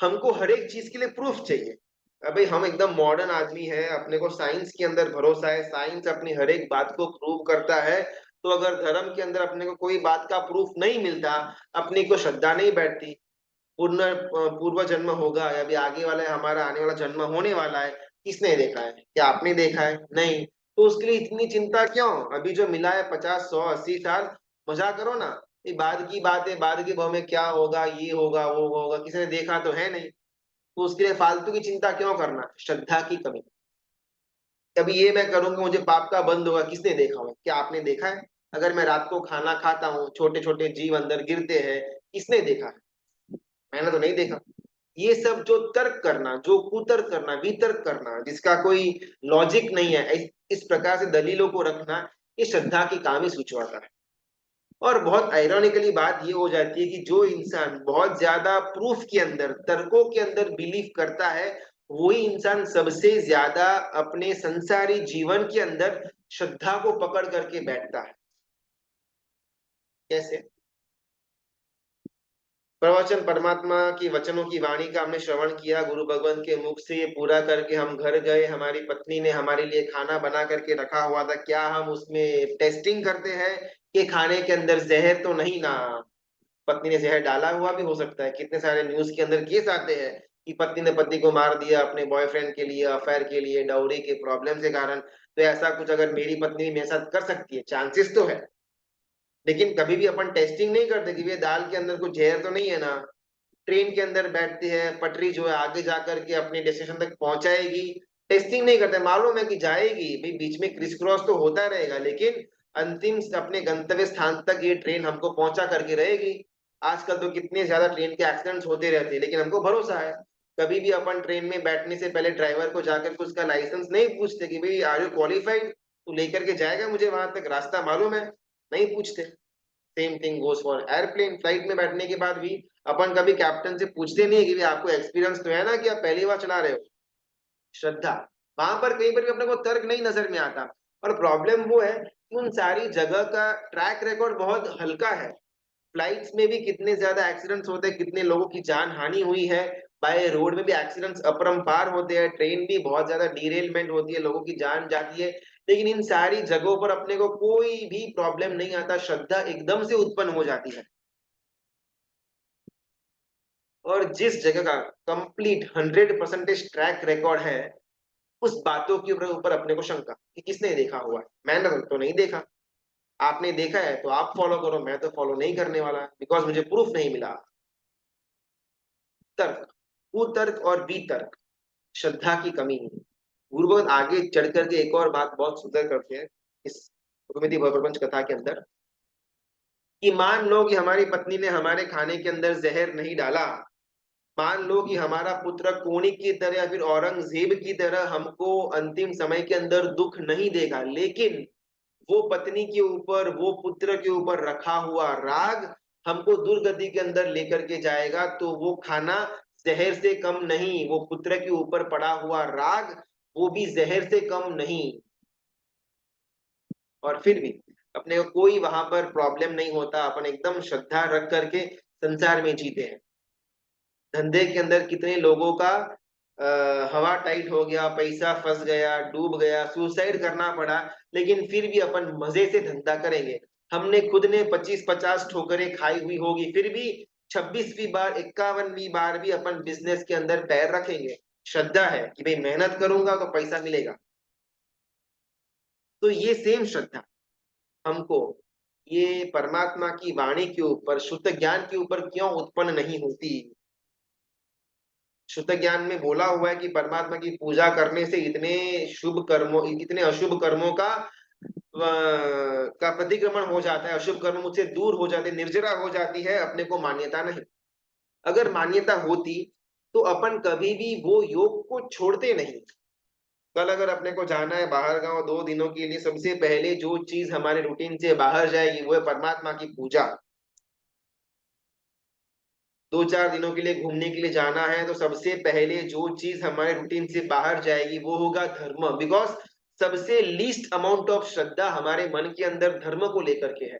[SPEAKER 1] हमको हर एक चीज के लिए प्रूफ चाहिए। अबे हम एकदम मॉडर्न आदमी है, अपने को साइंस के अंदर भरोसा है, साइंस अपनी हर एक बात को प्रूव करता है, तो अगर धर्म के अंदर अपने को कोई बात का प्रूफ नहीं मिलता, अपनी को श्रद्धा नहीं बैठती। पूर्व जन्म होगा या भी आगे वाला हमारा आने वाला जन्म होने वाला है, किसने देखा है? क्या आपने देखा है? नहीं। तो उसके लिए इतनी चिंता क्यों? अभी जो मिला है 50 100 80 साल, मजा करो ना। ये बाद की बात है, बाद के भव में क्या होगा, ये होगा वो होगा, किसी ने देखा तो है नहीं, तो उसके लिए फालतू की चिंता क्यों करना? श्रद्धा की कमी। कभी ये मैं करूंगा मुझे पाप का बंद होगा, किसने देखा हुआ? क्या आपने देखा है? अगर मैं रात को खाना खाता हूँ, छोटे छोटे जीव अंदर गिरते हैं, किसने देखा है? मैंने तो नहीं देखा। ये सब जो तर्क करना, जो कुतर्क करना, वितर्क करना, जिसका कोई लॉजिक नहीं है, इस प्रकार से दलीलों को रखना, ये श्रद्धा की काम ही सूचवाता है। और बहुत आयरॉनिकली बात ये हो जाती है कि जो इंसान बहुत ज्यादा प्रूफ के अंदर, तर्कों के अंदर बिलीव करता है, वही इंसान सबसे ज्यादा अपने संसारी जीवन के अंदर श्रद्धा को पकड़ करके बैठता है। कैसे? प्रवचन, परमात्मा की वचनों की वाणी का हमने श्रवण किया गुरु भगवान के मुख से, ये पूरा करके हम घर गए, हमारी पत्नी ने हमारे लिए खाना बना करके रखा हुआ था, क्या हम उसमें टेस्टिंग करते हैं कि खाने के अंदर जहर तो नहीं ना? पत्नी ने जहर डाला हुआ भी हो सकता है। कितने सारे न्यूज के अंदर केस आते हैं कि पत्नी ने पति को मार दिया अपने बॉयफ्रेंड के लिए, अफेयर के लिए, डाउरी के प्रॉब्लम के कारण। तो ऐसा कुछ अगर मेरी पत्नी मेरे साथ कर सकती है, चांसेस तो है, लेकिन कभी भी अपन टेस्टिंग नहीं करते कि ये दाल के अंदर कुछ जहर तो नहीं है ना। ट्रेन के अंदर बैठती है, पटरी जो है आगे जाकर के अपने डेस्टिनेशन तक पहुंचाएगी, टेस्टिंग नहीं करते, मालूम है कि जाएगी भाई, बीच में क्रिस क्रॉस तो होता रहेगा, लेकिन अंतिम अपने गंतव्य स्थान तक ये ट्रेन हमको पहुंचा करके रहेगी। आजकल तो कितने ज्यादा ट्रेन के एक्सीडेंट्स होते रहते हैं, लेकिन हमको भरोसा है। कभी भी अपन ट्रेन में बैठने से पहले ड्राइवर को जाकर के उसका लाइसेंस नहीं पूछते कि भाई आर यू क्वालिफाइड, तू लेकर के जाएगा मुझे वहां तक, रास्ता मालूम है? नहीं पूछते। Same thing goes for airplane. Flight में बैठने के बाद भी अपन कभी कैप्टन से पूछते नहीं है कि भाई आपको एक्सपीरियंस तो है ना, कि आप पहली बार चला रहे हो? श्रद्धा। वहां पर कहीं पर भी अपने को तर्क नहीं नजर में आता। और प्रॉब्लम वो है कि उन सारी जगह का ट्रैक रिकॉर्ड बहुत हल्का है। फ्लाइट्स में भी कितने ज्यादा एक्सीडेंट्स होते हैं, कितने लोगों की जान हानि हुई है। बाय रोड में भी एक्सीडेंट्स अपरंपार होते हैं, ट्रेन भी बहुत ज्यादा डीरेलमेंट होती है, लोगों की जान जाती है। लेकिन इन सारी जगहों पर अपने को कोई भी प्रॉब्लम नहीं आता, श्रद्धा एकदम से उत्पन्न हो जाती है। और जिस जगह का कंप्लीट 100% ट्रैक रिकॉर्ड है, उस बातों के ऊपर अपने को शंका कि किसने देखा हुआ है। मैंने तो नहीं देखा। आपने देखा है तो आप फॉलो करो, मैं तो फॉलो नहीं करने वाला, बिकॉज मुझे प्रूफ नहीं मिला। तर्क, कुतर्क और वितर्क, श्रद्धा की कमी नहीं। गुरु भगवत आगे चढ़ करके एक और बात बहुत सुंदर करते हैं इस रुक्मिणी प्रपंच कथा के अंदर, कि मान लो कि हमारी पत्नी ने हमारे खाने के अंदर जहर नहीं डाला, मान लो कि हमारा पुत्र कोणी की तरह या फिर औरंगजेब की तरह हमको अंतिम समय के अंदर दुख नहीं देगा, लेकिन वो पत्नी के ऊपर, वो पुत्र के ऊपर रखा हुआ राग हमको दुर्गति के अंदर लेकर के जाएगा, तो वो खाना जहर से कम नहीं, वो पुत्र के ऊपर पड़ा हुआ राग वो भी जहर से कम नहीं। और फिर भी अपने को कोई वहां पर प्रॉब्लम नहीं होता, अपन एकदम श्रद्धा रख करके संसार में जीते हैं। धंधे के अंदर कितने लोगों का हवा टाइट हो गया, पैसा फंस गया, डूब गया, सुसाइड करना पड़ा, लेकिन फिर भी अपन मजे से धंधा करेंगे। हमने खुद ने 25-50 ठोकरें खाई हुई होगी, फिर भी 26वीं बार, 51वीं बार भी अपन बिजनेस के अंदर पैर रखेंगे। श्रद्धा है कि भाई मेहनत करूंगा तो पैसा मिलेगा। तो ये सेम श्रद्धा हमको ये परमात्मा की वाणी के ऊपर, शुद्ध ज्ञान के ऊपर क्यों उत्पन्न नहीं होती? शुद्ध ज्ञान में बोला हुआ है कि परमात्मा की पूजा करने से इतने शुभ कर्मों, इतने अशुभ कर्मों का प्रतिक्रमण हो जाता है, अशुभ कर्म मुझसे दूर हो जाते, निर्जरा हो जाती है, अपने को मान्यता नहीं। अगर मान्यता होती तो अपन कभी भी वो योग को छोड़ते नहीं। कल अगर अपने को जाना है बाहर गांव 2 दिनों के लिए, सबसे पहले जो चीज हमारे रूटीन से बाहर जाएगी वो है परमात्मा की पूजा। 2-4 दिनों के लिए घूमने के लिए जाना है तो सबसे पहले जो चीज हमारे रूटीन से बाहर जाएगी वो होगा धर्म, बिकॉज सबसे लीस्ट अमाउंट ऑफ श्रद्धा हमारे मन के अंदर धर्म को लेकर के है।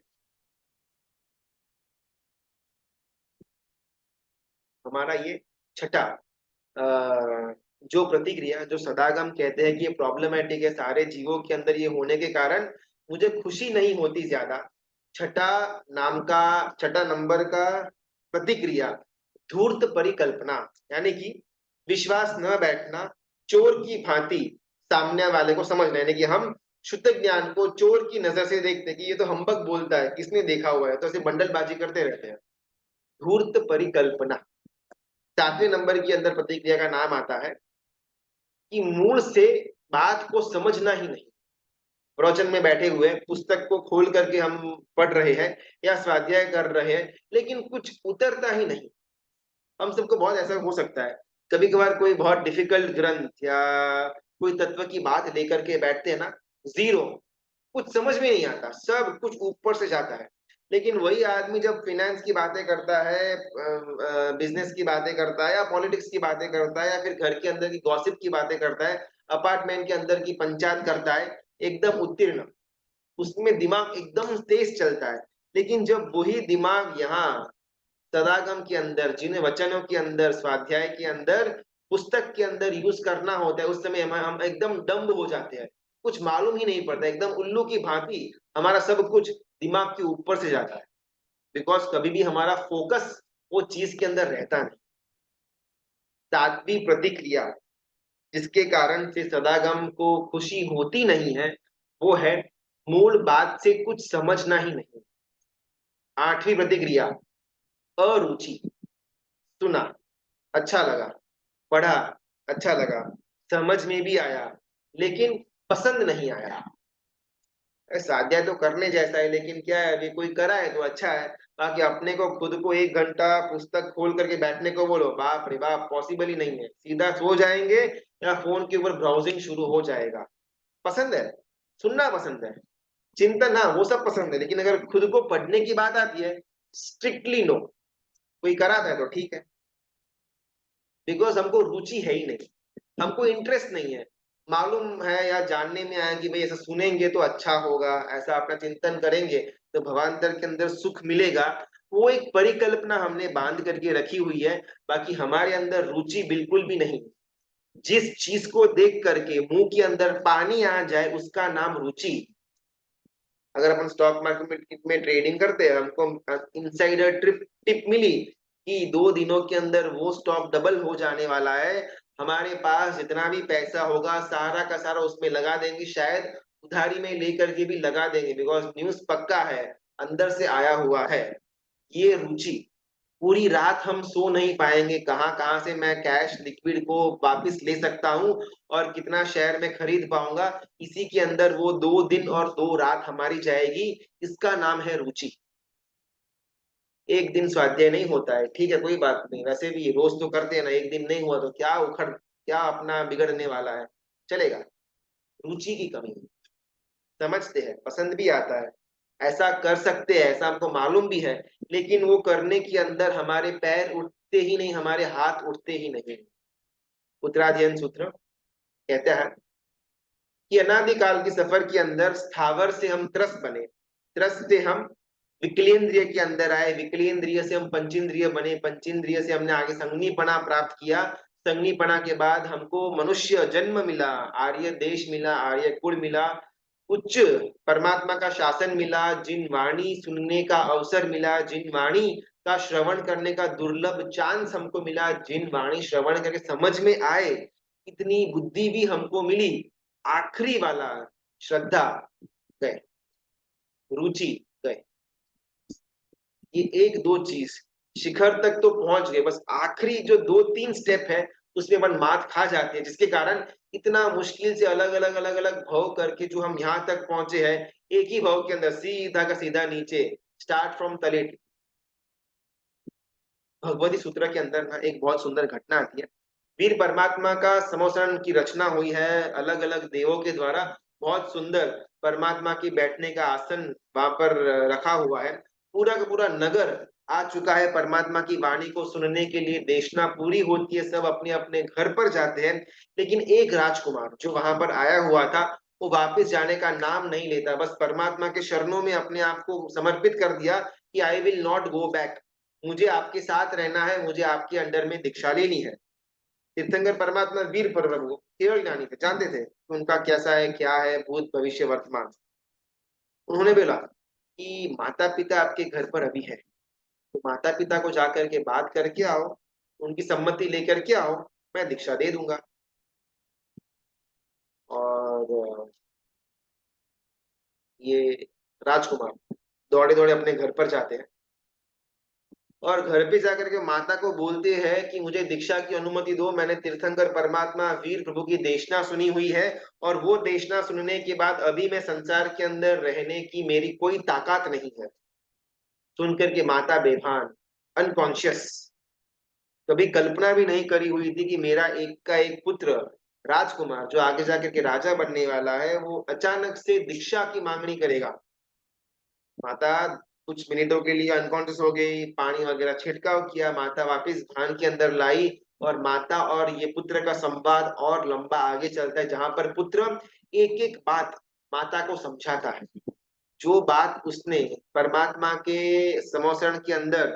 [SPEAKER 1] हमारा ये छठा जो प्रतिक्रिया, जो सदागम कहते हैं कि ये प्रॉब्लमेटिक है सारे जीवों के अंदर, ये होने के कारण मुझे खुशी नहीं होती ज्यादा। छठा नाम का, छठा नंबर का प्रतिक्रिया, धूर्त परिकल्पना, यानी कि विश्वास न बैठना, चोर की भांति सामने वाले को समझ लेने की, हम शुद्ध ज्ञान को चोर की नजर से देखते हैं कि ये तो हम्बक बोलता है, किसने देखा हुआ है, तो ऐसे बंडलबाजी करते रहते हैं। धूर्त परिकल्पना। 7वें नंबर के अंदर प्रतिक्रिया का नाम आता है कि मूल से बात को समझना ही नहीं। प्रवचन में बैठे हुए पुस्तक को खोल करके हम पढ़ रहे हैं या स्वाध्याय कर रहे हैं, लेकिन कुछ उतरता ही नहीं। हम सबको बहुत ऐसा हो सकता है, कभी कभार कोई बहुत डिफिकल्ट ग्रंथ या कोई तत्व की बात लेकर के बैठते हैं ना, जीरो, कुछ समझ में नहीं आता, सब कुछ ऊपर से जाता है। लेकिन वही आदमी जब फिनेंस की बातें करता है, बिजनेस की बातें करता है, या पॉलिटिक्स की बातें करता है, या फिर घर के अंदर की गॉसिप की बातें करता है, अपार्टमेंट के अंदर की पंचायत करता है, एकदम उत्तीर्ण, उसमें दिमाग एकदम तेज चलता है। लेकिन जब वही दिमाग यहाँ सदागम के अंदर, जिन्हें वचनों के अंदर, स्वाध्याय के अंदर, पुस्तक के अंदर यूज करना होता है, उस समय हम एकदम डम्ब हो जाते हैं, कुछ मालूम ही नहीं पड़ता, एकदम उल्लू की भांति हमारा सब कुछ दिमाग के ऊपर से जाता है, बिकॉज कभी भी हमारा फोकस वो चीज के अंदर रहता नहीं। सातवीं प्रतिक्रिया जिसके कारण से सदागम को खुशी होती नहीं है, वो है मूल बात से कुछ समझना ही नहीं। आठवीं प्रतिक्रिया, अरुचि। सुना, अच्छा लगा, पढ़ा, अच्छा लगा, समझ में भी आया, लेकिन पसंद नहीं आया। स्वाध्याय तो करने जैसा है, लेकिन क्या है, अभी कोई करा है तो अच्छा है, बाकी अपने को खुद को 1 घंटा पुस्तक खोल करके बैठने को बोलो, बाप रे बाप, पॉसिबल ही नहीं है, सीधा सो जाएंगे या फोन के ऊपर ब्राउजिंग शुरू हो जाएगा। पसंद है, सुनना पसंद है, चिंतन, हाँ वो सब पसंद है, लेकिन अगर खुद को पढ़ने की बात आती है, स्ट्रिक्टली नो। कोई कराता है तो ठीक है, बिकॉज हमको रुचि है ही नहीं, हमको इंटरेस्ट नहीं है। मालूम है या जानने में आया कि भाई ऐसा सुनेंगे तो अच्छा होगा, ऐसा अपना चिंतन करेंगे तो भवांतर के अंदर सुख मिलेगा, वो एक परिकल्पना हमने बांध करके रखी हुई है। बाकी हमारे अंदर रुचि बिल्कुल भी नहीं। जिस चीज को देख करके मुंह के अंदर पानी आ जाए उसका नाम रुचि। अगर अपन स्टॉक मार्केट में ट्रेडिंग करते हैं, हमको इनसाइडर ट्रिप टिप मिली कि 2 दिनों के अंदर वो स्टॉक डबल हो जाने वाला है, हमारे पास जितना भी पैसा होगा सारा का सारा उसमें लगा देंगे, शायद उधारी में लेकर के भी लगा देंगे, बिकॉज न्यूज पक्का है, अंदर से आया हुआ है। ये रुचि, पूरी रात हम सो नहीं पाएंगे, कहाँ कहाँ से मैं कैश लिक्विड को वापस ले सकता हूँ और कितना शेयर में खरीद पाऊंगा, इसी के अंदर वो 2 दिन और 2 रात हमारी जाएगी। इसका नाम है रुचि। एक दिन स्वाध्याय नहीं होता है, ठीक है, कोई बात नहीं, वैसे भी रोज तो करते हैं ना, एक दिन नहीं हुआ तो क्या उखड़, क्या अपना बिगड़ने वाला है, चलेगा। रुचि की कमी है, समझते हैं, पसंद भी आता है, ऐसा कर सकते हैं, ऐसा हमको मालूम भी है, लेकिन वो करने के अंदर हमारे पैर उठते ही नहीं, हमारे हाथ उठते ही नहीं। उत्तराध्ययन सूत्र कहता है कि अनादिकाल के सफर के अंदर स्थावर से हम त्रस्त बने, त्रस्त से हम विकलेंद्रिय के अंदर आए, विकलेंद्रिय से हम पंचेंद्रिय बने, पंचेंद्रिय से हमने आगे संज्ञीपना प्राप्त किया, संज्ञीपना के बाद हमको मनुष्य जन्म मिला, आर्य देश मिला, आर्य कुल मिला, उच्च परमात्मा का शासन मिला, जिन वाणी सुनने का अवसर मिला, जिन वाणी का श्रवण करने का दुर्लभ चांस हमको मिला, जिन वाणी श्रवण करके समझ में आए, इतनी बुद्धि भी हमको मिली। आखिरी वाला, श्रद्धा गए, रुचि गए, ये 1 2 चीज शिखर तक तो पहुंच गए, बस आखिरी जो 2 3 स्टेप है उसमें अपन मात खा जाते हैं, जिसके कारण इतना मुश्किल से अलग अलग अलग अलग भव करके जो हम यहाँ तक पहुंचे हैं, एक ही भव के अंदर सीधा का सीधा नीचे, स्टार्ट फ्रॉम तलेट। भगवती सूत्र के अंदर ना एक बहुत सुंदर घटना आती है, वीर परमात्मा का समोसरण की रचना हुई है अलग अलग देवों के द्वारा, बहुत सुंदर परमात्मा की बैठने का आसन वहां पर रखा हुआ है, पूरा का पूरा नगर आ चुका है परमात्मा की वाणी को सुनने के लिए, देशना पूरी होती है, सब अपने अपने घर पर जाते हैं, लेकिन एक राजकुमार जो वहां पर आया हुआ था, वो वापस जाने का नाम नहीं लेता, बस परमात्मा के चरणों में अपने आप को समर्पित कर दिया कि I will not go back, मुझे आपके साथ रहना है, मुझे आपके अंडर में दीक्षा लेनी है। तीर्थंकर परमात्मा वीर प्रभु केवल ज्ञानी थे, जानते थे कि उनका कैसा है, क्या है, भूत भविष्य वर्तमान। उन्होंने बोला कि माता पिता आपके घर पर अभी है, तो माता पिता को जाकर के बात करके आओ, उनकी सम्मति लेकर के आओ, मैं दीक्षा दे दूंगा। और ये राजकुमार दौड़े दौड़े अपने घर पर जाते हैं और घर पे जाकर के माता को बोलते हैं कि मुझे दीक्षा की अनुमति दो, मैंने तीर्थंकर परमात्मा वीर प्रभु की देशना सुनी हुई है, और वो देशना सुनने के बाद अभी मैं संसार के अंदर रहने की मेरी कोई ताकत नहीं है। सुन करके माता बेभान, अनकॉन्शियस, कभी कल्पना भी नहीं करी हुई थी कि मेरा एक का एक पुत्र राजकुमार जो आगे जाकर के राजा बनने वाला है वो अचानक से दीक्षा की मांगनी करेगा। माता कुछ मिनटों के लिए अनकॉन्शियस हो गई, पानी वगैरह छिड़काव किया, माता वापस भान के अंदर लाई और माता और ये पुत्र का संवाद और लंबा आगे चलता है जहां पर पुत्र एक एक बात माता को समझाता है। जो बात उसने परमात्मा के समोसरण के अंदर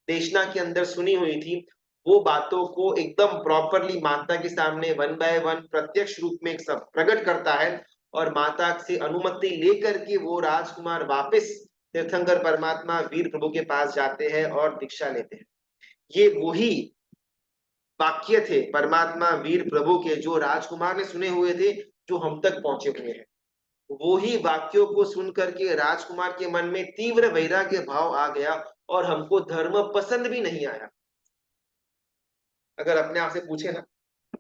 [SPEAKER 1] देशना के अंदर सुनी हुई थी वो बातों को एकदम प्रॉपरली माता के सामने वन बाय वन प्रत्यक्ष रूप में एक सब प्रकट करता है और माता से अनुमति लेकर के वो राजकुमार वापस तीर्थंकर परमात्मा वीर प्रभु के पास जाते हैं और दीक्षा लेते हैं। ये वही वाक्य थे परमात्मा वीर प्रभु के जो राजकुमार ने सुने हुए थे जो हम तक पहुंचे हुए हैं। वो ही वाक्यों को सुन करके राजकुमार के मन में तीव्र वैराग्य भाव आ गया और हमको धर्म पसंद भी नहीं आया। अगर अपने आप से पूछे ना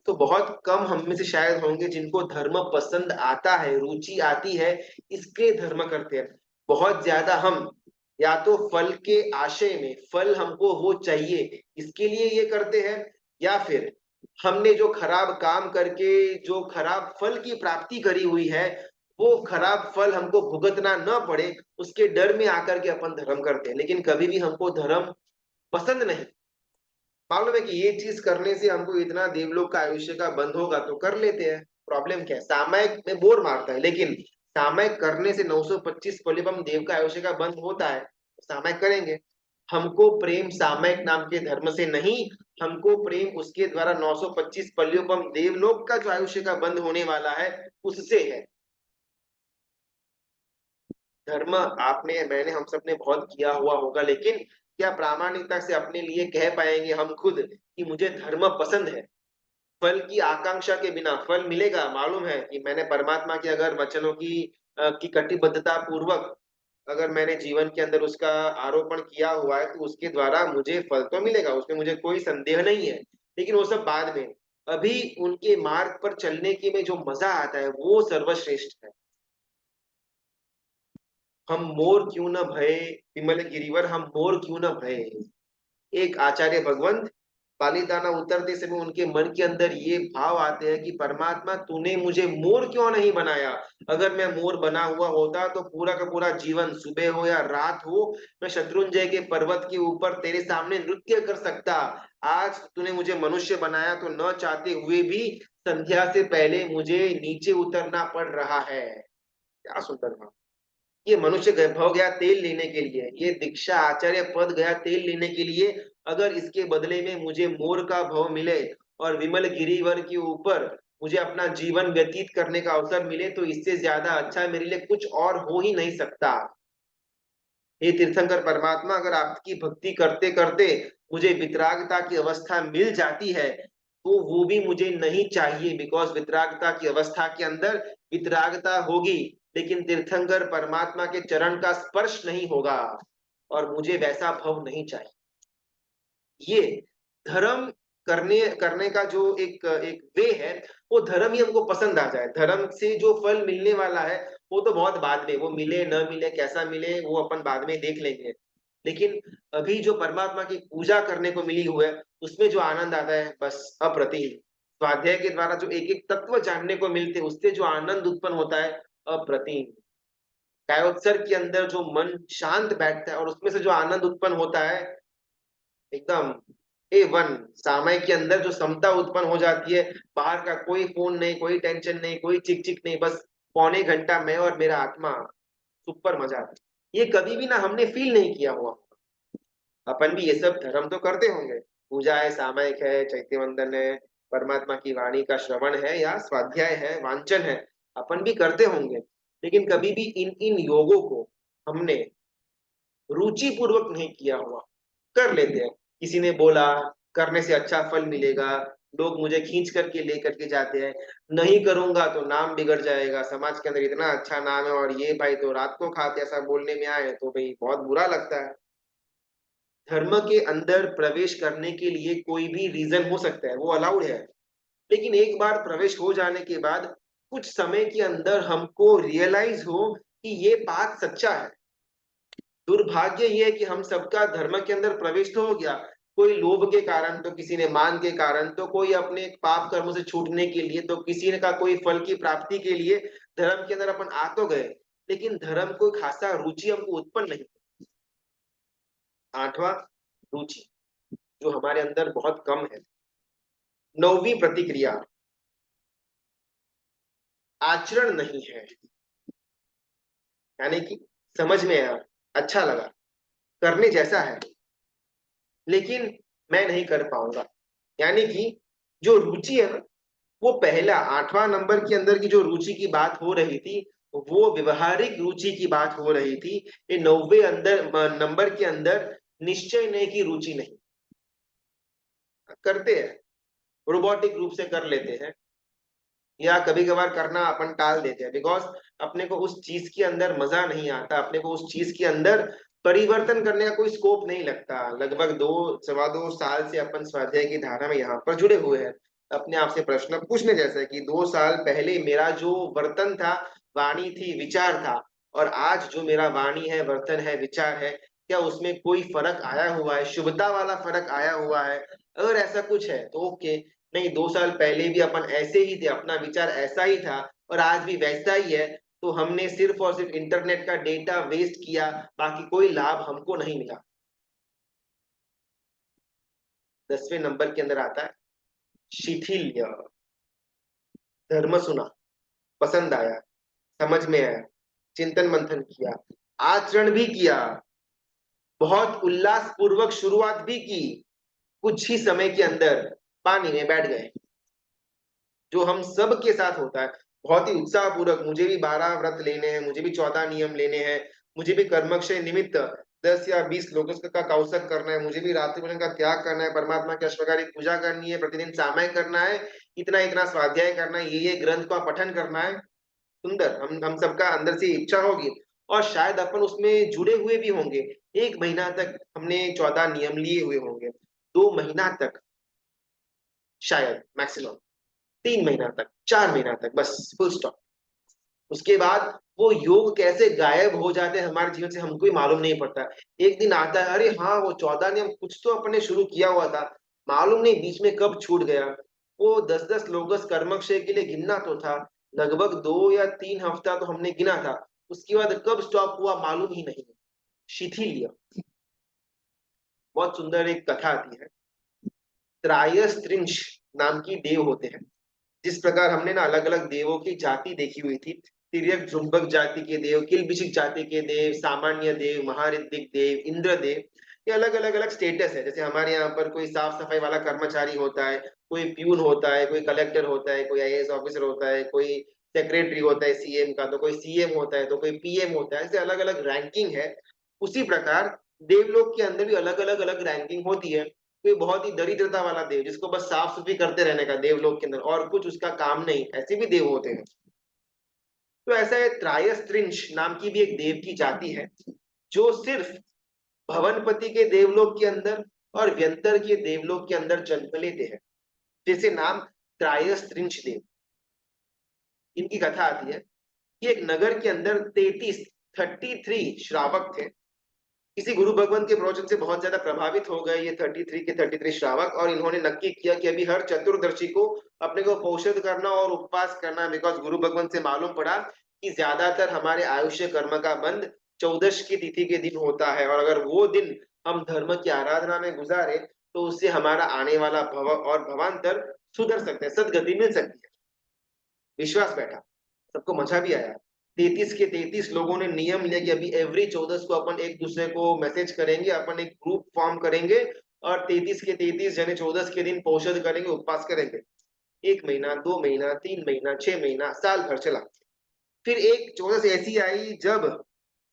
[SPEAKER 1] तो बहुत कम हम में से शायद होंगे जिनको धर्म पसंद आता है, रुचि आती है, इसके धर्म करते हैं। बहुत ज्यादा हम या तो फल के आशय में फल हमको वो चाहिए इसके लिए ये करते हैं या फिर हमने जो खराब काम करके जो खराब फल की प्राप्ति करी हुई है वो खराब फल हमको भुगतना न पड़े उसके डर में आकर के अपन धर्म करते हैं। लेकिन कभी भी हमको धर्म पसंद नहीं। मालूम है कि ये चीज करने से हमको इतना देवलोक का आयुष्य का बंद होगा तो कर लेते हैं। प्रॉब्लम क्या है, सामयिक में बोर मारता है लेकिन सामयिक करने से 925 पलिबम देव का आयुष्य का बंद होता है तो सामयिक करेंगे। हमको प्रेम सामयिक नाम के धर्म से नहीं, हमको प्रेम उसके द्वारा 925 पलियोपम देवलोक का जो आयुष्य का बंद होने वाला है उससे है। धर्म आपने मैंने हम सब ने बहुत किया हुआ होगा लेकिन क्या प्रामाणिकता से अपने लिए कह पाएंगे हम खुद कि मुझे धर्म पसंद है। फल की आकांक्षा के बिना फल मिलेगा। मालूम है कि मैंने परमात्मा के अगर वचनों की कटिबद्धता पूर्वक अगर मैंने जीवन के अंदर उसका आरोपण किया हुआ है तो उसके द्वारा मुझे फल तो मिलेगा, उसमें मुझे कोई संदेह नहीं है। लेकिन वो सब बाद में, अभी उनके मार्ग पर चलने के में जो मजा आता है वो सर्वश्रेष्ठ है। हम मोर क्यों न भये, विमल गिरिवर हम मोर क्यों न भये। एक आचार्य भगवंत पालीताना उतरते समय उनके मन के अंदर ये भाव आते हैं कि परमात्मा तूने मुझे मोर क्यों नहीं बनाया। अगर मैं मोर बना हुआ होता तो पूरा का पूरा जीवन सुबह हो या रात हो मैं शत्रुंजय के पर्वत के ऊपर तेरे सामने नृत्य कर सकता। आज तूने मुझे मनुष्य बनाया तो न चाहते हुए भी संध्या से पहले मुझे नीचे उतरना पड़ रहा है। क्या सुंदर भाव। ये मनुष्य भव गया तेल लेने के लिए, ये दीक्षा आचार्य पद गया तेल लेने के लिए। अगर इसके बदले में मुझे मोर का भव मिले और विमल गिरिवर के ऊपर मुझे अपना जीवन व्यतीत करने का अवसर मिले तो इससे ज्यादा अच्छा मेरे लिए कुछ और हो ही नहीं सकता। हे तीर्थंकर परमात्मा अगर आपकी भक्ति करते करते मुझे वितरागता की अवस्था मिल जाती है तो वो भी मुझे नहीं चाहिए, बिकॉज वितरागता की अवस्था के अंदर वितरागता होगी लेकिन तीर्थंकर परमात्मा के चरण का स्पर्श नहीं होगा और मुझे वैसा भव नहीं चाहिए। ये धर्म करने करने का जो एक एक वे है वो धर्म ही हमको पसंद आ जाए। धर्म से जो फल मिलने वाला है वो तो बहुत बाद में, वो मिले न मिले कैसा मिले वो अपन बाद में देख लेंगे। लेकिन अभी जो परमात्मा की पूजा करने को मिली हुई है उसमें जो आनंद आता है बस अप्रतिम। स्वाध्याय के द्वारा जो एक एक तत्व जानने को मिलते उससे जो आनंद उत्पन्न होता है अप्रतिम। कायोत्सर्ग के अंदर जो मन शांत बैठता है और उसमें से जो आनंद उत्पन्न होता है एकदम A1। सामय के अंदर जो समता उत्पन्न हो जाती है, बाहर का कोई फोन नहीं, कोई टेंशन नहीं, कोई चिक चिक नहीं, बस पौने घंटा मैं और मेरा आत्मा, सुपर मजा आता है। ये कभी भी ना हमने फील नहीं किया हुआ। अपन भी ये सब धर्म तो करते होंगे, पूजा है, सामायिक है, चैत्य वंदन है, परमात्मा की वाणी का श्रवण है या स्वाध्याय है, वांचन है, अपन भी करते होंगे। लेकिन कभी भी इन इन योगों को हमने रुचि पूर्वक नहीं किया हुआ। कर लेते हैं, किसी ने बोला करने से अच्छा फल मिलेगा, लोग मुझे खींच करके लेकर के जाते हैं, नहीं करूंगा तो नाम बिगड़ जाएगा, समाज के अंदर इतना अच्छा नाम है और ये भाई तो रात को खाते ऐसा बोलने में आए तो भाई बहुत बुरा लगता है। धर्म के अंदर प्रवेश करने के लिए कोई भी रीजन हो सकता है, वो अलाउड है। लेकिन एक बार प्रवेश हो जाने के बाद कुछ समय के अंदर हमको रियलाइज हो कि ये बात सच्चा है। दुर्भाग्य ये है कि हम सबका धर्म के अंदर प्रवेश तो हो गया कोई लोभ के कारण, तो किसी ने मान के कारण, तो कोई अपने पाप कर्मों से छूटने के लिए, तो किसी ने का कोई फल की प्राप्ति के लिए धर्म के अंदर अपन आ तो गए, लेकिन धर्म कोई खासा रुचि हमको उत्पन्न नहीं। आठवां, रुचि, जो हमारे अंदर बहुत कम है। नौवीं प्रतिक्रिया, आचरण नहीं है, यानी कि समझ में आया, अच्छा लगा, करने जैसा है, लेकिन मैं नहीं कर पाऊंगा। यानी कि जो रुचि है ना, वो पहला आठवां नंबर के अंदर की जो रुचि की बात हो रही थी, वो व्यवहारिक रुचि की बात हो रही थी। ये 90 अंदर नंबर के अंदर निश्चय नहीं की रुचि नहीं, करते हैं, रोबोटिक रूप से कर लेते हैं, या कभी कभार करना अपन टाल देते हैं, बिकॉज अपने को उस चीज के अंदर मजा नहीं आता, अपने को उस चीज के अंदर परिवर्तन करने का कोई स्कोप नहीं लगता। लगभग 2 सवा 2 साल से अपन स्वाध्याय की धारा में यहाँ पर जुड़े हुए हैं। अपने आप से प्रश्न पूछने जैसा है कि 2 साल पहले मेरा जो वर्तन था, वाणी थी, विचार था, और आज जो मेरा वाणी है, वर्तन है, विचार है, क्या उसमें कोई फर्क आया हुआ है, शुभता वाला फर्क आया हुआ है? अगर ऐसा कुछ है तो ओके, नहीं 2 साल पहले भी अपन ऐसे ही थे, अपना विचार ऐसा ही था और आज भी वैसा ही है, तो हमने सिर्फ और सिर्फ इंटरनेट का डेटा वेस्ट किया, बाकी कोई लाभ हमको नहीं मिला। 10वें नंबर के अंदर आता है शिथिल्य। धर्म सुना, पसंद आया, समझ में आया, चिंतन मंथन किया, आचरण भी किया, बहुत उल्लास पूर्वक शुरुआत भी की, कुछ ही समय के अंदर पानी में बैठ गए, जो हम सब के साथ होता है। बहुत ही उत्साह पूर्वक मुझे भी 12 व्रत लेने हैं, मुझे भी 14 नियम लेने हैं, मुझे भी कर्मक्षय निमित्त 10 या 20 लोगों का कौशक करना है, मुझे भी रात्रि भोजन का त्याग करना है, परमात्मा की अष्टप्रकारिक पूजा करनी है, प्रतिदिन सामयिक करना है, इतना इतना स्वाध्याय करना है, ये ग्रंथ का पठन करना है। सुंदर, हम सबका अंदर से इच्छा होगी, और शायद अपन उसमें जुड़े हुए भी होंगे। 1 महीना तक हमने 14 नियम लिए हुए होंगे, 2 महीना तक, शायद मैक्सिमम 3 महीना तक, 4 महीना तक, बस फुल स्टॉप। उसके बाद वो योग कैसे गायब हो जाते हैं हमारे जीवन से, हमको ही मालूम नहीं पड़ता। एक दिन आता है, अरे हाँ वो 14 नियम कुछ तो अपने शुरू किया हुआ था, मालूम नहीं बीच में कब छूट गया। वो 10-10 लोगस कर्मक्षय के लिए गिनना तो था, लगभग 2 या 3 हफ्ता तो हमने गिना था, उसके बाद कब स्टॉप हुआ मालूम ही नहीं। शिथिल्य। बहुत सुंदर एक कथा आती है, त्रायस्त्रिंश नाम की देव होते हैं। जिस प्रकार हमने ना अलग अलग देवों की जाति देखी हुई थी, तिर्यक जुम्बक जाति के देव, किलबिशिक जाति के देव, सामान्य देव, महारिद्धिक देव, इंद्र देव, ये अलग अलग अलग स्टेटस है। जैसे हमारे यहाँ पर कोई साफ सफाई वाला कर्मचारी होता है, कोई प्यून होता है, कोई कलेक्टर होता है, कोई आईएएस ऑफिसर होता है, कोई सेक्रेटरी होता है सीएम का, तो कोई सीएम होता है, तो कोई पीएम होता है, ऐसे अलग अलग रैंकिंग है। उसी प्रकार देवलोक के अंदर भी अलग अलग अलग रैंकिंग होती है। कोई बहुत ही दरिद्रता वाला देव, जिसको बस साफ सफाई करते रहने का देवलोक के अंदर, और कुछ उसका काम नहीं, ऐसे भी देव होते हैं। तो ऐसा है, त्रायस्त्रिंश नाम की भी एक देव की जाति है, जो सिर्फ भवनपति के देवलोक के अंदर और व्यंतर के देवलोक के अंदर जन्म लेते हैं। जैसे नाम त्रायस्त्रिंश देव, इनकी कथा आती है कि एक नगर के अंदर 33 श्रावक थे। किसी गुरु भगवान के प्रवचन से बहुत ज्यादा प्रभावित हो गए ये 33 श्रावक, और इन्होंने नक्की किया कि अभी हर चतुर्दशी को अपने को पोषित करना और उपवास करना, बिकॉज गुरु भगवान से मालूम पड़ा कि ज्यादातर हमारे आयुष्य कर्म का बंध 14 की तिथि के दिन होता है, और अगर वो दिन हम धर्म की आराधना में गुजारे तो उससे हमारा आने वाला भव और भवांतर सुधर सकते हैं, सदगति मिल सकती है। विश्वास बैठा, सबको मजा भी आया। 33 के 33 लोगों ने नियम लिया कि अभी एवरी 14 को अपन एक दूसरे को मैसेज करेंगे, अपन एक ग्रुप फॉर्म करेंगे, और 33 के 33 जने 14 के दिन पोषण करेंगे, उपवास करेंगे। 1 महीना, 2 महीना, 3 महीना, 6 महीना, साल भर चला। फिर एक 14 ऐसी आई जब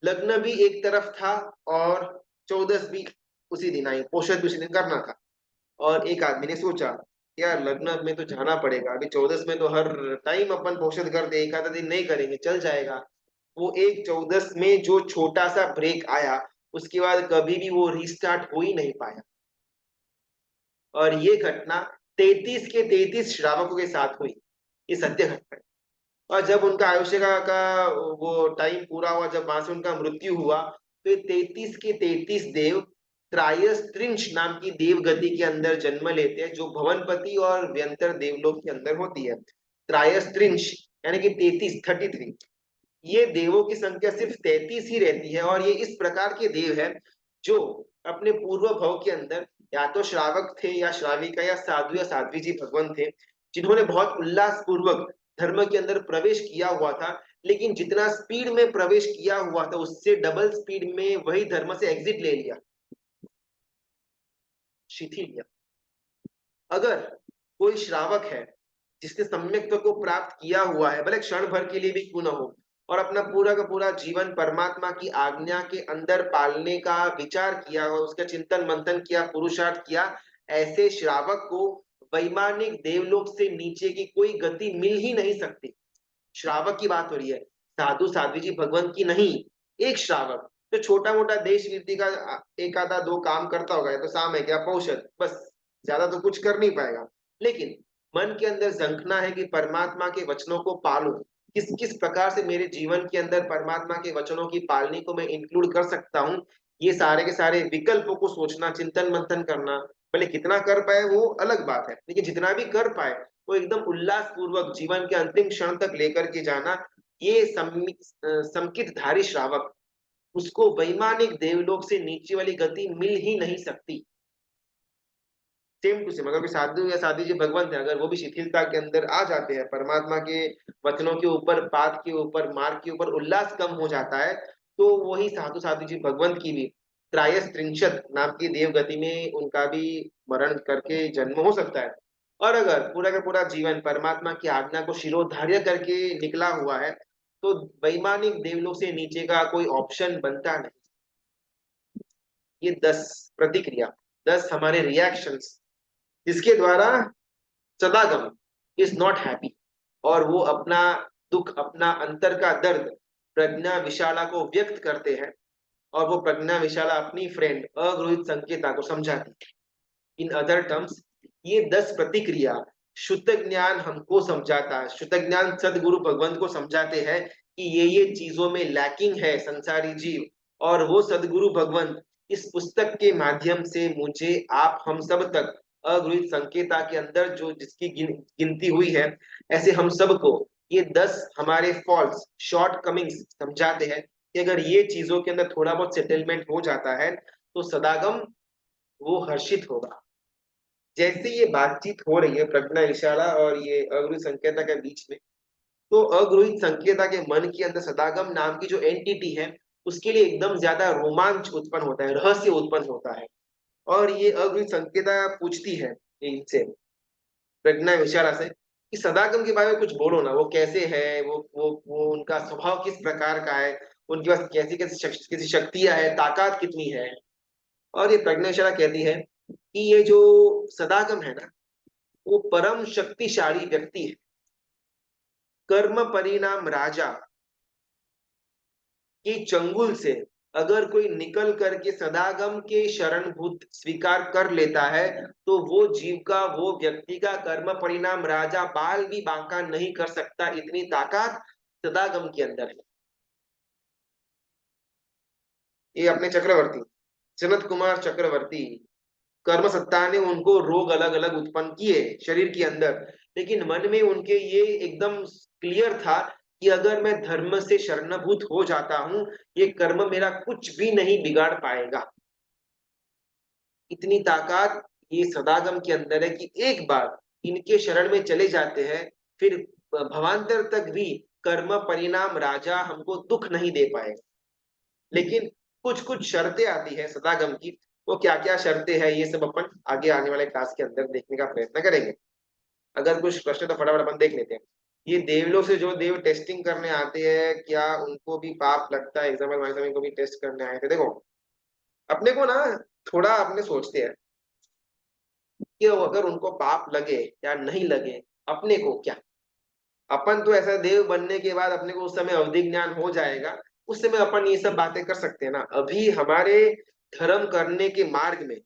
[SPEAKER 1] लग्न भी एक तरफ था और 14 भी उसी दिन आई, पोषण भी उसी दिन करना था। और एक आदमी ने सोचा, यार लग्न में तो जाना पड़ेगा, अभी 14 में तो हर टाइम अपन पोषण करते, एक आधा दिन नहीं करेंगे चल जाएगा। वो एक 14 में जो छोटा सा ब्रेक आया, उसके बाद कभी भी वो रिस्टार्ट हो ही नहीं पाया। और ये घटना 33 के 33 श्रावकों के साथ हुई, ये सत्य घटना है। और जब उनका आयुष्य का वो टाइम पूरा हुआ, जब वहां से उनका मृत्यु हुआ, तो ये 33 के 33 देव त्रायस्त्रिंश नाम की देवगति के अंदर जन्म लेते हैं, जो भवनपति और व्यंतर देवलोक के अंदर होती है। त्रायस्त्रिंश यानी कि 33 ये देवों की संख्या सिर्फ 33 ही रहती है, और ये इस प्रकार के देव है जो अपने पूर्व भव के अंदर या तो श्रावक थे या श्राविका या साधु या साध्वी जी भगवान थे, जिन्होंने बहुत उल्लास पूर्वक धर्म के अंदर प्रवेश किया हुआ था, लेकिन जितना स्पीड में प्रवेश किया हुआ था उससे डबल स्पीड में वही धर्म से एग्जिट ले लिया, शिथिल लिया। अगर कोई श्रावक है जिसने सम्यक्त्व को प्राप्त किया हुआ है, भले क्षण भर के लिए भी क्यों न हो, और अपना पूरा का पूरा जीवन परमात्मा की आज्ञा के अंदर पालने का विचार किया और उसका चिंतन मंथन किया, पुरुषार्थ किया, ऐसे श्रावक को वैमानिक देवलोक से नीचे की कोई गति मिल ही नहीं सकती। श्रावक की बात हो रही है, साधु साध्वी जी भगवान की नहीं। एक श्रावक तो छोटा मोटा देश रीति का एक आधा दो काम करता होगा, तो शाम है क्या पौषद, बस ज्यादा तो कुछ कर नहीं पाएगा। लेकिन मन के अंदर झंखना है कि परमात्मा के वचनों को पालूं, किस किस प्रकार से मेरे जीवन के अंदर परमात्मा के वचनों की पालनी को मैं इंक्लूड कर सकता हूँ, ये सारे के सारे विकल्पों को सोचना, चिंतन मंथन करना। भले कितना कर पाए वो अलग बात है, लेकिन जितना भी कर पाए वो एकदम उल्लास पूर्वक जीवन के अंतिम क्षण तक लेकर के जाना, ये संकित धारी श्रावक, उसको वैमानिक देवलोक से नीचे वाली गति मिल ही नहीं सकती। सेम टू सेम अगर कोई साधु या साध्वी जी भगवान थे, अगर वो भी शिथिलता के अंदर आ जाते हैं, परमात्मा के वचनों के ऊपर, पाद के ऊपर, मार्ग के ऊपर उल्लास कम हो जाता है, तो वही साधु साधु जी भगवंत की भी त्रायस्त्रिंशत नाम की देव गति में उनका भी मरण करके जन्म हो सकता है। और अगर पूरा का पूरा जीवन परमात्मा की आज्ञा को शिरोधार्य करके निकला हुआ है, तो वैमानिक देवलोक से नीचे का कोई ऑप्शन बनता नहीं। ये 10 प्रतिक्रिया, 10 हमारे रिएक्शंस, जिसके द्वारा सदागम इज नॉट हैप्पी, और वो अपना दुख, अपना अंतर का दर्द प्रज्ञा विशाला को व्यक्त करते हैं, और वो प्रज्ञा विशाला अपनी फ्रेंड अग्रहित संकेता को समझाती है। इन अदर टर्म्स, ये 10 प्रतिक्रिया शुद्ध ज्ञान हमको समझाता है, शुद्ध ज्ञान सदगुरु भगवंत को समझाते हैं कि ये चीजों में लैकिंग है संसारी जीव, और वो सदगुरु भगवंत इस पुस्तक के माध्यम से मुझे, आप, हम सब तक अगुहित संकेता के अंदर जो जिसकी गिनती हुई है, ऐसे हम सबको ये 10 हमारे फॉल्स शॉर्ट कमिंग्स समझाते हैं कि अगर ये चीजों के अंदर थोड़ा बहुत सेटलमेंट हो जाता है तो सदागम वो हर्षित होगा। जैसे ये बातचीत हो रही है प्रज्ञा विशाला और ये अग्रुहित संकेता के बीच में, तो अग्रुहित संकेता के मन के अंदर सदागम नाम की जो एंटिटी है उसके लिए एकदम ज्यादा रोमांच उत्पन्न होता है, रहस्य उत्पन्न होता है। और ये अग्रुहित संकेता पूछती है इनसे, प्रज्ञा विशाला से, कि सदागम के बारे में कुछ बोलो ना, वो कैसे है, वो उनका स्वभाव किस प्रकार का है, उनके पास कैसी कैसी शक्तियां है, ताकत कितनी है। और ये प्रज्ञा विशाला कहती है कि ये जो सदागम है ना, वो परम शक्तिशाली व्यक्ति है, कर्म परिणाम राजा के चंगुल से अगर कोई निकल करके सदागम के शरणभूत स्वीकार कर लेता है, तो वो जीव का, वो व्यक्ति का कर्म परिणाम राजा बाल भी बांका नहीं कर सकता, इतनी ताकत सदागम के अंदर है। ये अपने चक्रवर्ती सनत कुमार चक्रवर्ती, कर्म सत्ता ने उनको रोग अलग अलग उत्पन्न किए शरीर के अंदर, लेकिन मन में उनके ये एकदम क्लियर था कि अगर मैं धर्म से शरणभूत हो जाता हूं, ये कर्म मेरा कुछ भी नहीं बिगाड़ पाएगा। इतनी ताकत ये सदागम के अंदर है कि एक बार इनके शरण में चले जाते हैं, फिर भवांतर तक भी कर्म परिणाम राजा हमको दुख नहीं दे पाएगा। लेकिन कुछ कुछ शर्तें आती है सदागम की, वो क्या क्या शर्तें हैं ये सब अपन आगे आने वाले क्लास के अंदर देखने का प्रयत्न करेंगे। अगर कुछ प्रश्न तो फटाफट अपन देख लेते हैं। ये देवलोक से जो देव टेस्टिंग करने आते हैं, क्या उनको भी पाप लगता है? एग्जाम्पल भाई साहब इनको भी टेस्ट करने आए थे। देखो, अपने को ना थोड़ा अपने सोचते हैं कि अगर उनको पाप लगे या नहीं लगे, अपने को क्या, अपन तो ऐसा देव बनने के बाद अपने को उस समय अवधि ज्ञान हो जाएगा, उस समय अपन ये सब बातें कर सकते हैं ना। अभी हमारे धर्म करने के मार्ग में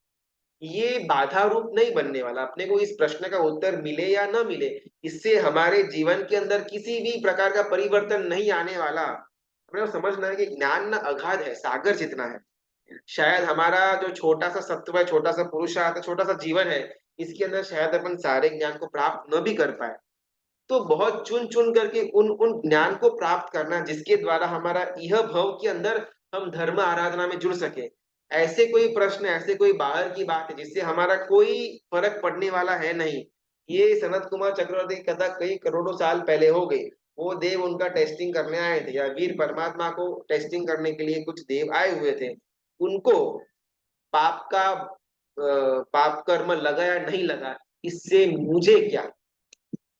[SPEAKER 1] ये बाधा रूप नहीं बनने वाला। अपने को इस प्रश्न का उत्तर मिले या न मिले, इससे हमारे जीवन के अंदर किसी भी प्रकार का परिवर्तन नहीं आने वाला। हमें समझना है कि ज्ञान ना अगाध है, सागर जितना है। शायद हमारा जो छोटा सा सत्व है, छोटा सा पुरुषार्थ है, छोटा सा जीवन है, इसके अंदर शायद अपन सारे ज्ञान को प्राप्त न भी कर पाए। तो बहुत चुन चुन करके उन उन ज्ञान को प्राप्त करना जिसके द्वारा हमारा यह भव के अंदर हम धर्म आराधना में जुड़ सके। ऐसे कोई प्रश्न, ऐसे कोई बाहर की बात है जिससे हमारा कोई फर्क पड़ने वाला है नहीं। ये सनत कुमार चक्रवर्ती की कथा कई करोड़ों साल पहले हो गई। वो देव उनका टेस्टिंग करने आए थे, या वीर परमात्मा को टेस्टिंग करने के लिए कुछ देव आए हुए थे। उनको पाप का पाप कर्म लगा या नहीं लगा, इससे मुझे क्या।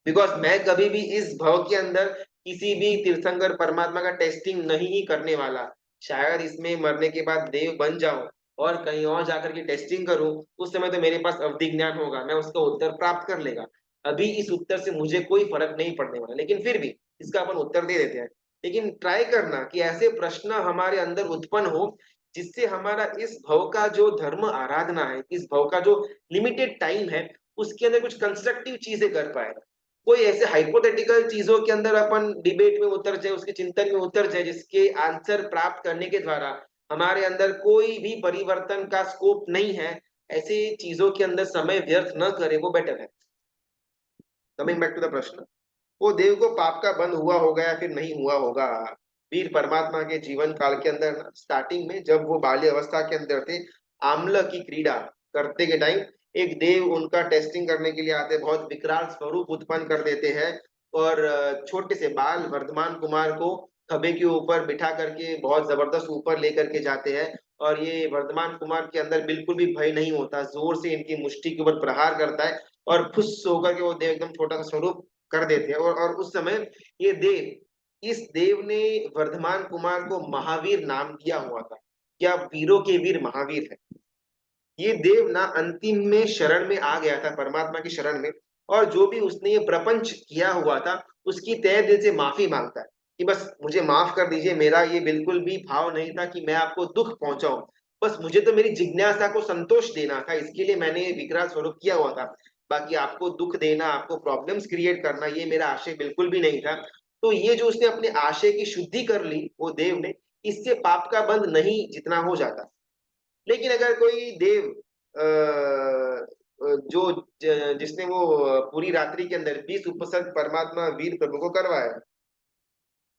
[SPEAKER 1] बिकॉज मैं कभी भी इस भव के अंदर किसी भी तीर्थंकर परमात्मा का टेस्टिंग नहीं ही करने वाला। शायद इसमें मरने के बाद देव बन जाऊं और कहीं और जाकर के टेस्टिंग करूं, उस समय तो मेरे पास अवधि ज्ञान होगा, मैं उसका उत्तर प्राप्त कर लेगा। अभी इस उत्तर से मुझे कोई फर्क नहीं पड़ने वाला, लेकिन फिर भी इसका अपन उत्तर दे देते हैं। लेकिन ट्राई करना कि ऐसे प्रश्न हमारे अंदर उत्पन्न हो जिससे हमारा इस भव का जो धर्म आराधना है, इस भव का जो लिमिटेड टाइम है, उसके अंदर कुछ कंस्ट्रक्टिव चीजें कर पाए। कोई ऐसे हाइपोथेटिकल चीजों के अंदर अपन डिबेट में उतर जाए, उसके चिंतन में उतर जाए, जिसके आंसर प्राप्त करने के द्वारा हमारे अंदर कोई भी परिवर्तन का स्कोप नहीं है। ऐसी चीजों के अंदर समय व्यर्थ न करे, वो बेटर है। कमिंग बैक टू द प्रश्न, वो देव को पाप का बंध हुआ होगा या फिर नहीं हुआ होगा। वीर परमात्मा के जीवन काल के अंदर स्टार्टिंग में जब वो बाल्य अवस्था के अंदर थे, आमला की क्रीड़ा करते के टाइम एक देव उनका टेस्टिंग करने के लिए आते, बहुत विकराल स्वरूप उत्पन्न कर देते हैं और छोटे से बाल वर्धमान कुमार को खभे के ऊपर बिठा करके बहुत जबरदस्त ऊपर लेकर के जाते हैं। और ये वर्धमान कुमार के अंदर बिल्कुल भी भय नहीं होता, जोर से इनकी मुष्टि के ऊपर प्रहार करता है और फुस होकर के वो देव एकदम छोटा सा स्वरूप कर देते हैं। और उस समय ये देव, इस देव ने वर्धमान कुमार को महावीर नाम दिया हुआ था, क्या वीरों के वीर महावीर है। ये देव ना अंतिम में शरण में आ गया था, परमात्मा की शरण में, और जो भी उसने ये प्रपंच किया हुआ था उसकी तहे दिल से माफी मांगता है कि बस मुझे माफ कर दीजिए, मेरा ये बिल्कुल भी भाव नहीं था कि मैं आपको दुख पहुंचाऊं। बस मुझे तो मेरी जिज्ञासा को संतोष देना था, इसके लिए मैंने ये विकराल स्वरूप किया हुआ था। बाकी आपको दुख देना, आपको प्रॉब्लम्स क्रिएट करना, ये मेरा आशय बिल्कुल भी नहीं था। तो ये जो उसने अपने आशय की शुद्धि कर ली वो देव ने, इससे पाप का बंध नहीं जितना हो जाता। लेकिन अगर कोई देव जो जिसने वो पूरी रात्रि के अंदर 20 उपसर्ग परमात्मा वीर प्रभु को करवाया,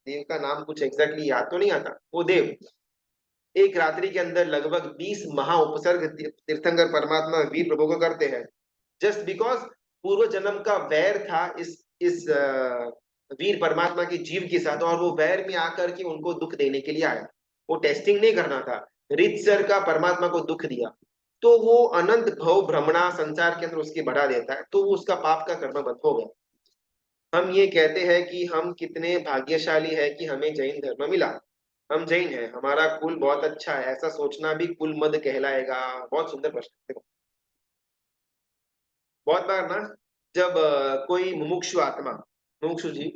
[SPEAKER 1] देव का नाम कुछ एग्जैक्टली याद तो नहीं आता, वो देव एक रात्रि के अंदर लगभग 20 महा उपसर्ग तीर्थंकर परमात्मा वीर प्रभु को करते हैं। जस्ट बिकॉज पूर्व जन्म का वैर था इस वीर परमात्मा के जीव के साथ, और वो वैर में आकर के उनको दुख देने के लिए आया। वो टेस्टिंग नहीं करना था, रितसर का परमात्मा को दुख दिया, तो वो अनंत भव भ्रमणा संसार के अंदर उसकी बढ़ा देता है, तो वो उसका पाप का कर्म बंद हो गया। हम ये कहते हैं कि हम कितने भाग्यशाली है कि हमें जैन धर्म मिला। हम जैन हैं, हमारा कुल बहुत अच्छा है, ऐसा सोचना भी कुल मद कहलाएगा। बहुत सुंदर प्रश्न। देखो, बहुत बार ना जब कोई मुमुक्षु आत्मा, मुमुक्षु जी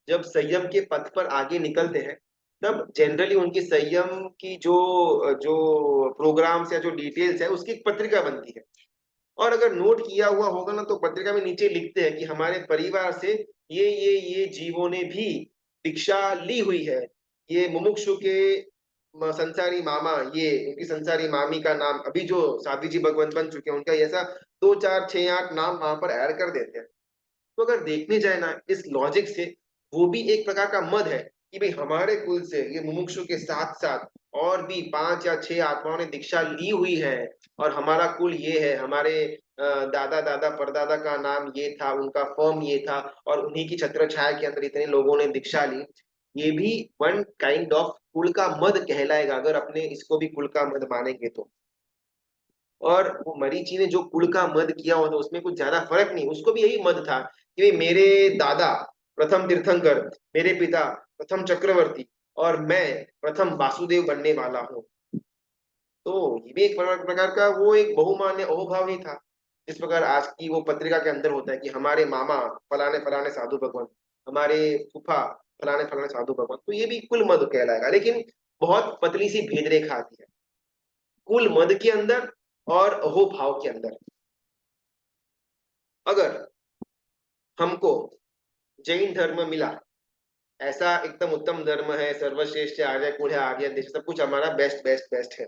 [SPEAKER 1] जब संयम के पथ पर आगे निकलते हैं, तब जनरली उनकी संयम की जो जो प्रोग्राम्स या जो डिटेल्स है उसकी एक पत्रिका बनती है। और अगर नोट किया हुआ होगा ना, तो पत्रिका में नीचे लिखते हैं कि हमारे परिवार से ये जीवों ने भी दीक्षा ली हुई है। ये मुमुक्षु के संसारी मामा, ये उनकी संसारी मामी का नाम, अभी जो साध्वी जी भगवंत बन चुके हैं उनका ऐसा 2 4 6 8 नाम वहां पर ऐड कर देते हैं। तो अगर देखने जाए ना इस लॉजिक से, वो भी एक प्रकार का मद है कि भाई हमारे कुल से ये मुमुक्षु के साथ साथ और भी 5 या 6 आत्माओं ने दीक्षा ली हुई है, और हमारा कुल ये है, हमारे दादा दादा परदादा का नाम ये था, उनका फर्म ये था, और उन्हीं की छत्र छाया के अंदर इतने लोगों ने दीक्षा ली। ये भी वन काइंड ऑफ कुल का मद कहलाएगा, अगर अपने इसको भी कुल का मद मानेंगे तो। और वो मरीचि ने जो कुल का मद किया होता उसमें कुछ ज्यादा फर्क नहीं, उसको भी यही मद था कि भाई मेरे दादा प्रथम तीर्थंकर, मेरे पिता प्रथम चक्रवर्ती, और मैं प्रथम वासुदेव बनने वाला हूँ। तो ये भी एक प्रकार का वो एक बहुमान्य अहोभाव ही था। इस प्रकार आज की वो पत्रिका के अंदर होता है कि हमारे मामा फलाने फलाने साधु भगवान, हमारे फूफा फलाने फलाने साधु भगवान, तो ये भी कुल मद कहलाएगा। लेकिन बहुत पतली सी भेद रेखा आती है कुल मद के अंदर और अहोभाव के अंदर। अगर हमको जैन धर्म मिला, ऐसा एकदम उत्तम धर्म है, सर्वश्रेष्ठ है, आर्य कुल है, आर्य देश, सब कुछ हमारा बेस्ट बेस्ट बेस्ट है,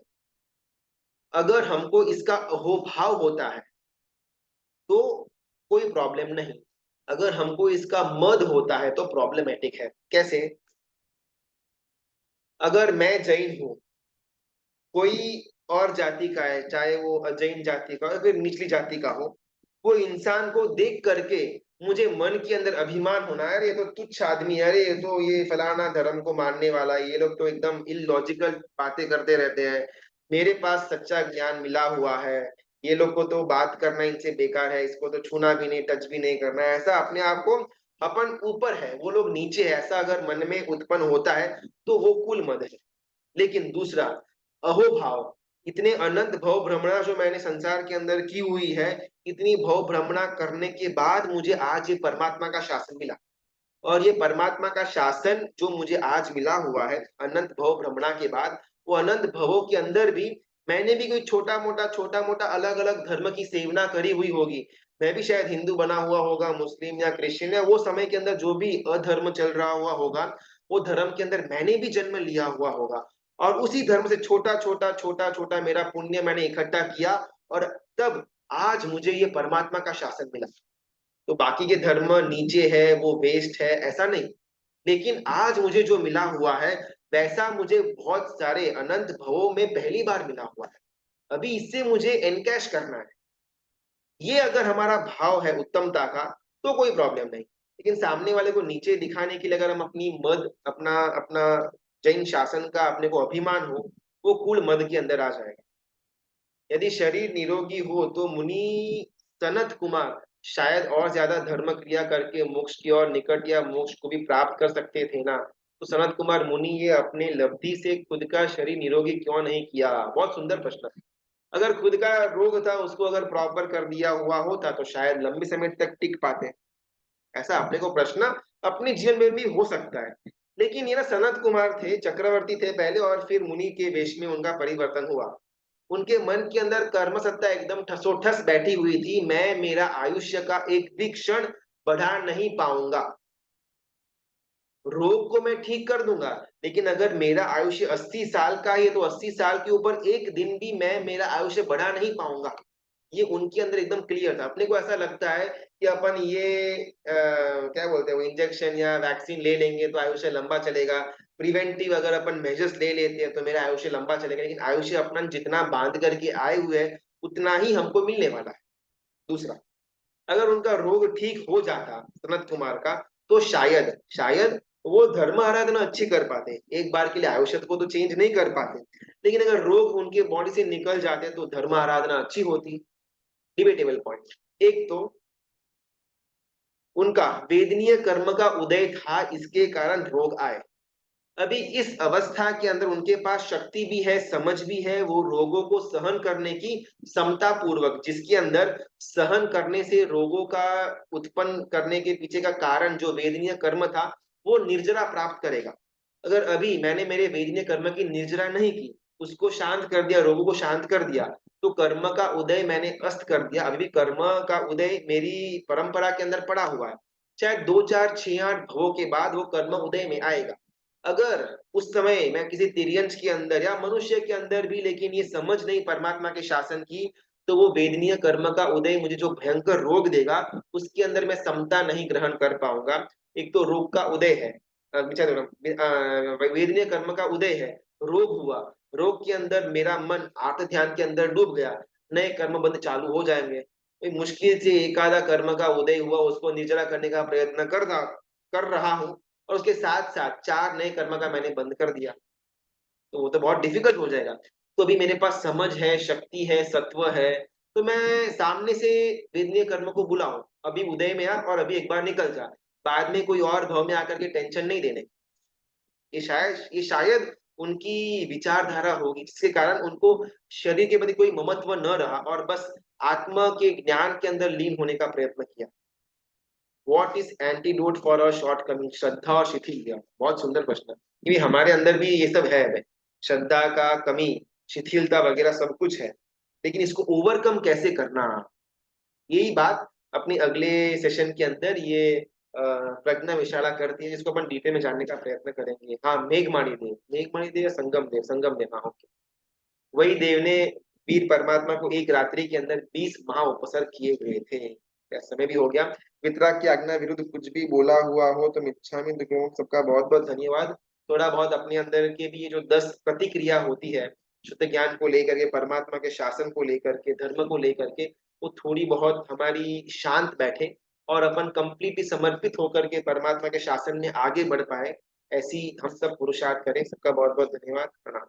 [SPEAKER 1] अगर हमको इसका अहोभाव होता है तो कोई प्रॉब्लम नहीं, अगर हमको इसका मद होता है तो प्रॉब्लमेटिक है। कैसे? अगर मैं जैन हूं, कोई और जाति का है, चाहे वो अजैन जाति का हो या फिर निचली जाति का हो, वो इंसान को देख करके मुझे मन के अंदर अभिमान होना है, अरे ये तो तुच्छ आदमी है, अरे ये तो ये फलाना धर्म को मानने वाला है, ये लोग तो एकदम इलॉजिकल बातें करते रहते हैं, मेरे पास सच्चा ज्ञान मिला हुआ है, ये लोग को तो बात करना इनसे बेकार है, इसको तो छूना भी नहीं, टच भी नहीं करना है, ऐसा अपने आप को, अपन ऊपर है वो लोग नीचे है, ऐसा अगर मन में उत्पन्न होता है तो वो कुल मद है। लेकिन दूसरा, अहोभाव, इतने अनंत भव भ्रमणा जो मैंने संसार के अंदर की हुई है, इतनी भव भ्रमणा करने के बाद मुझे आज ये परमात्मा का शासन मिला, और ये परमात्मा का शासन जो मुझे आज मिला हुआ है अनंत भव भ्रमणा के बाद, वो अनंत भवों के अंदर भी मैंने भी कोई छोटा मोटा अलग अलग धर्म की सेवना करी हुई होगी, मैं भी शायद हिंदू बना हुआ होगा, मुस्लिम या क्रिश्चियन, या वो समय के अंदर जो भी अधर्म चल रहा हुआ होगा, वो धर्म के अंदर मैंने भी जन्म लिया हुआ होगा, और उसी धर्म से छोटा छोटा मेरा पुण्य मैंने इकट्ठा किया, और तब आज मुझे ये परमात्मा का शासन मिला। तो बाकी के धर्म नीचे है, वो वेस्ट है, ऐसा नहीं, लेकिन आज मुझे जो मिला हुआ है वैसा मुझे बहुत सारे अनंत भवों में पहली बार मिला हुआ है, अभी इससे मुझे एनकैश करना है। ये अगर हमारा भाव है उत्तमता का तो कोई प्रॉब्लम नहीं, लेकिन सामने वाले को नीचे दिखाने के लिए अगर हम अपनी मद, अपना अपना जैन शासन का अपने को अभिमान हो, वो कुल मद के अंदर आ जाएगा। यदि शरीर निरोगी हो तो मुनि सनत कुमार शायद और ज्यादा धर्म क्रिया करके मोक्ष की ओर निकट या मोक्ष को भी प्राप्त कर सकते थे ना, तो सनत कुमार मुनि ये अपने लब्धि से खुद का शरीर निरोगी क्यों नहीं किया? बहुत सुंदर प्रश्न है। अगर खुद का रोग था उसको अगर प्रॉपर कर दिया हुआ होता तो शायद लंबे समय तक टिक पाते। ऐसा अपने को प्रश्न अपने जीवन में भी हो सकता है। लेकिन ये ना सनत कुमार थे, चक्रवर्ती थे पहले, और फिर मुनि के वेश में उनका परिवर्तन हुआ। उनके मन के अंदर कर्म सत्ता एकदम ठसोठस बैठी हुई थी, मैं मेरा आयुष्य का एक भी क्षण बढ़ा नहीं पाऊंगा, रोग को मैं ठीक कर दूंगा, लेकिन अगर मेरा आयुष्य 80 साल का है तो 80 साल के ऊपर एक दिन भी मैं मेरा आयुष्य बढ़ा नहीं पाऊंगा। ये उनके अंदर एकदम क्लियर था। अपने को ऐसा लगता है कि अपन ये क्या बोलते हैं वो इंजेक्शन या वैक्सीन ले लेंगे तो आयुष्य लंबा चलेगा, प्रिवेंटिव अगर अपन मेजर्स ले लेते हैं तो मेरा आयुष्य लंबा चलेगा, लेकिन आयुष्य अपना जितना बांध करके आए हुए हैं उतना ही हमको मिलने वाला है। दूसरा, अगर उनका रोग ठीक हो जाता सनत कुमार का, तो शायद शायद वो धर्म आराधना अच्छी कर पाते, एक बार के लिए आयुष्य को तो चेंज नहीं कर पाते, लेकिन अगर रोग उनके बॉडी से निकल जाते तो धर्म आराधना अच्छी होती। Debatable point. एक तो उनका वेदनीय कर्म का उदय था, इसके कारण रोग आए। अभी इस अवस्था के अंदर उनके पास शक्ति भी है, समझ भी है, वो रोगों को सहन करने की समता पूर्वक, जिसके अंदर सहन करने से रोगों का उत्पन्न करने के पीछे का कारण जो वेदनीय कर्म था वो निर्जरा प्राप्त करेगा। अगर अभी मैंने मेरे वेदनीय कर्म की निर्जरा नहीं की, उसको शांत कर दिया, रोगों को शांत कर दिया, तो कर्म का उदय मैंने अस्त कर दिया, अभी भी कर्म का उदय मेरी परंपरा के अंदर पड़ा हुआ है, शायद 2 4 6 8 भवों के बाद वो कर्म उदय में आएगा। अगर उस समय मैं किसी तिर्यंच के अंदर या मनुष्य के अंदर भी लेकिन ये समझ नहीं परमात्मा के शासन की, तो वो वेदनीय कर्म का उदय मुझे जो भयंकर रोग देगा उसके अंदर मैं समता नहीं ग्रहण कर पाऊंगा। एक तो रोग का उदय है, वेदनीय कर्म का उदय है, रोग हुआ, रोग के अंदर मेरा मन आर्त ध्यान के अंदर डूब गया, नए कर्म बंध चालू हो जाएंगे। मुश्किल से एक आधा कर्म का उदय हुआ, उसको निर्जरा करने का प्रयत्न कर रहा हूँ, और उसके साथ साथ 4 नए कर्म का मैंने बंद कर दिया, तो वो तो बहुत डिफिकल्ट हो जाएगा। तो अभी मेरे पास समझ है, शक्ति है, सत्व है, तो मैं सामने से वेदनीय कर्म को बुलाऊं, अभी उदय में आ और अभी एक बार निकल जा, बाद में कोई और भाव में आकर के टेंशन नहीं देने। ये शायद उनकी विचारधारा होगी जिसके कारण उनको शरीर के प्रति कोई ममत्व न रहा और बस आत्मा के ज्ञान के अंदर लीन होने का प्रयत्न किया। What is antidote for a shortcoming, श्रद्धा और शिथिलता? बहुत सुंदर प्रश्न है, क्योंकि हमारे अंदर भी ये सब है भाई, श्रद्धा का कमी, शिथिलता वगैरह सब कुछ है, लेकिन इसको ओवरकम कैसे करना, यही बात अपनी अगले सेशन के अंदर ये प्रज्ञा विशाला करती है, जिसको अपन डिटेल में जानने का प्रयत्न करेंगे। हाँ, मेघमाणी देव, मेघमाणी देव या संगम देव, संगम देव, हाँ ओके, वही देव ने वीर परमात्मा को एक रात्रि के अंदर 20 महाउपसर्ग किए हुए थे। क्या समय भी हो गया। वितराग की आज्ञा विरुद्ध कुछ भी बोला हुआ हो तो मिच्छामि दुक्कडम। सबका बहुत बहुत धन्यवाद। थोड़ा बहुत अपने अंदर के भी ये जो 10 प्रतिक्रिया होती है शुद्ध ज्ञान को लेकर के, परमात्मा के शासन को लेकर के, धर्म को लेकर के, वो थोड़ी बहुत हमारी शांत बैठे और अपन कंप्लीटली समर्पित होकर के परमात्मा के शासन में आगे बढ़ पाए, ऐसी हम सब पुरुषार्थ करें। सबका बहुत बहुत धन्यवाद। प्रणाम।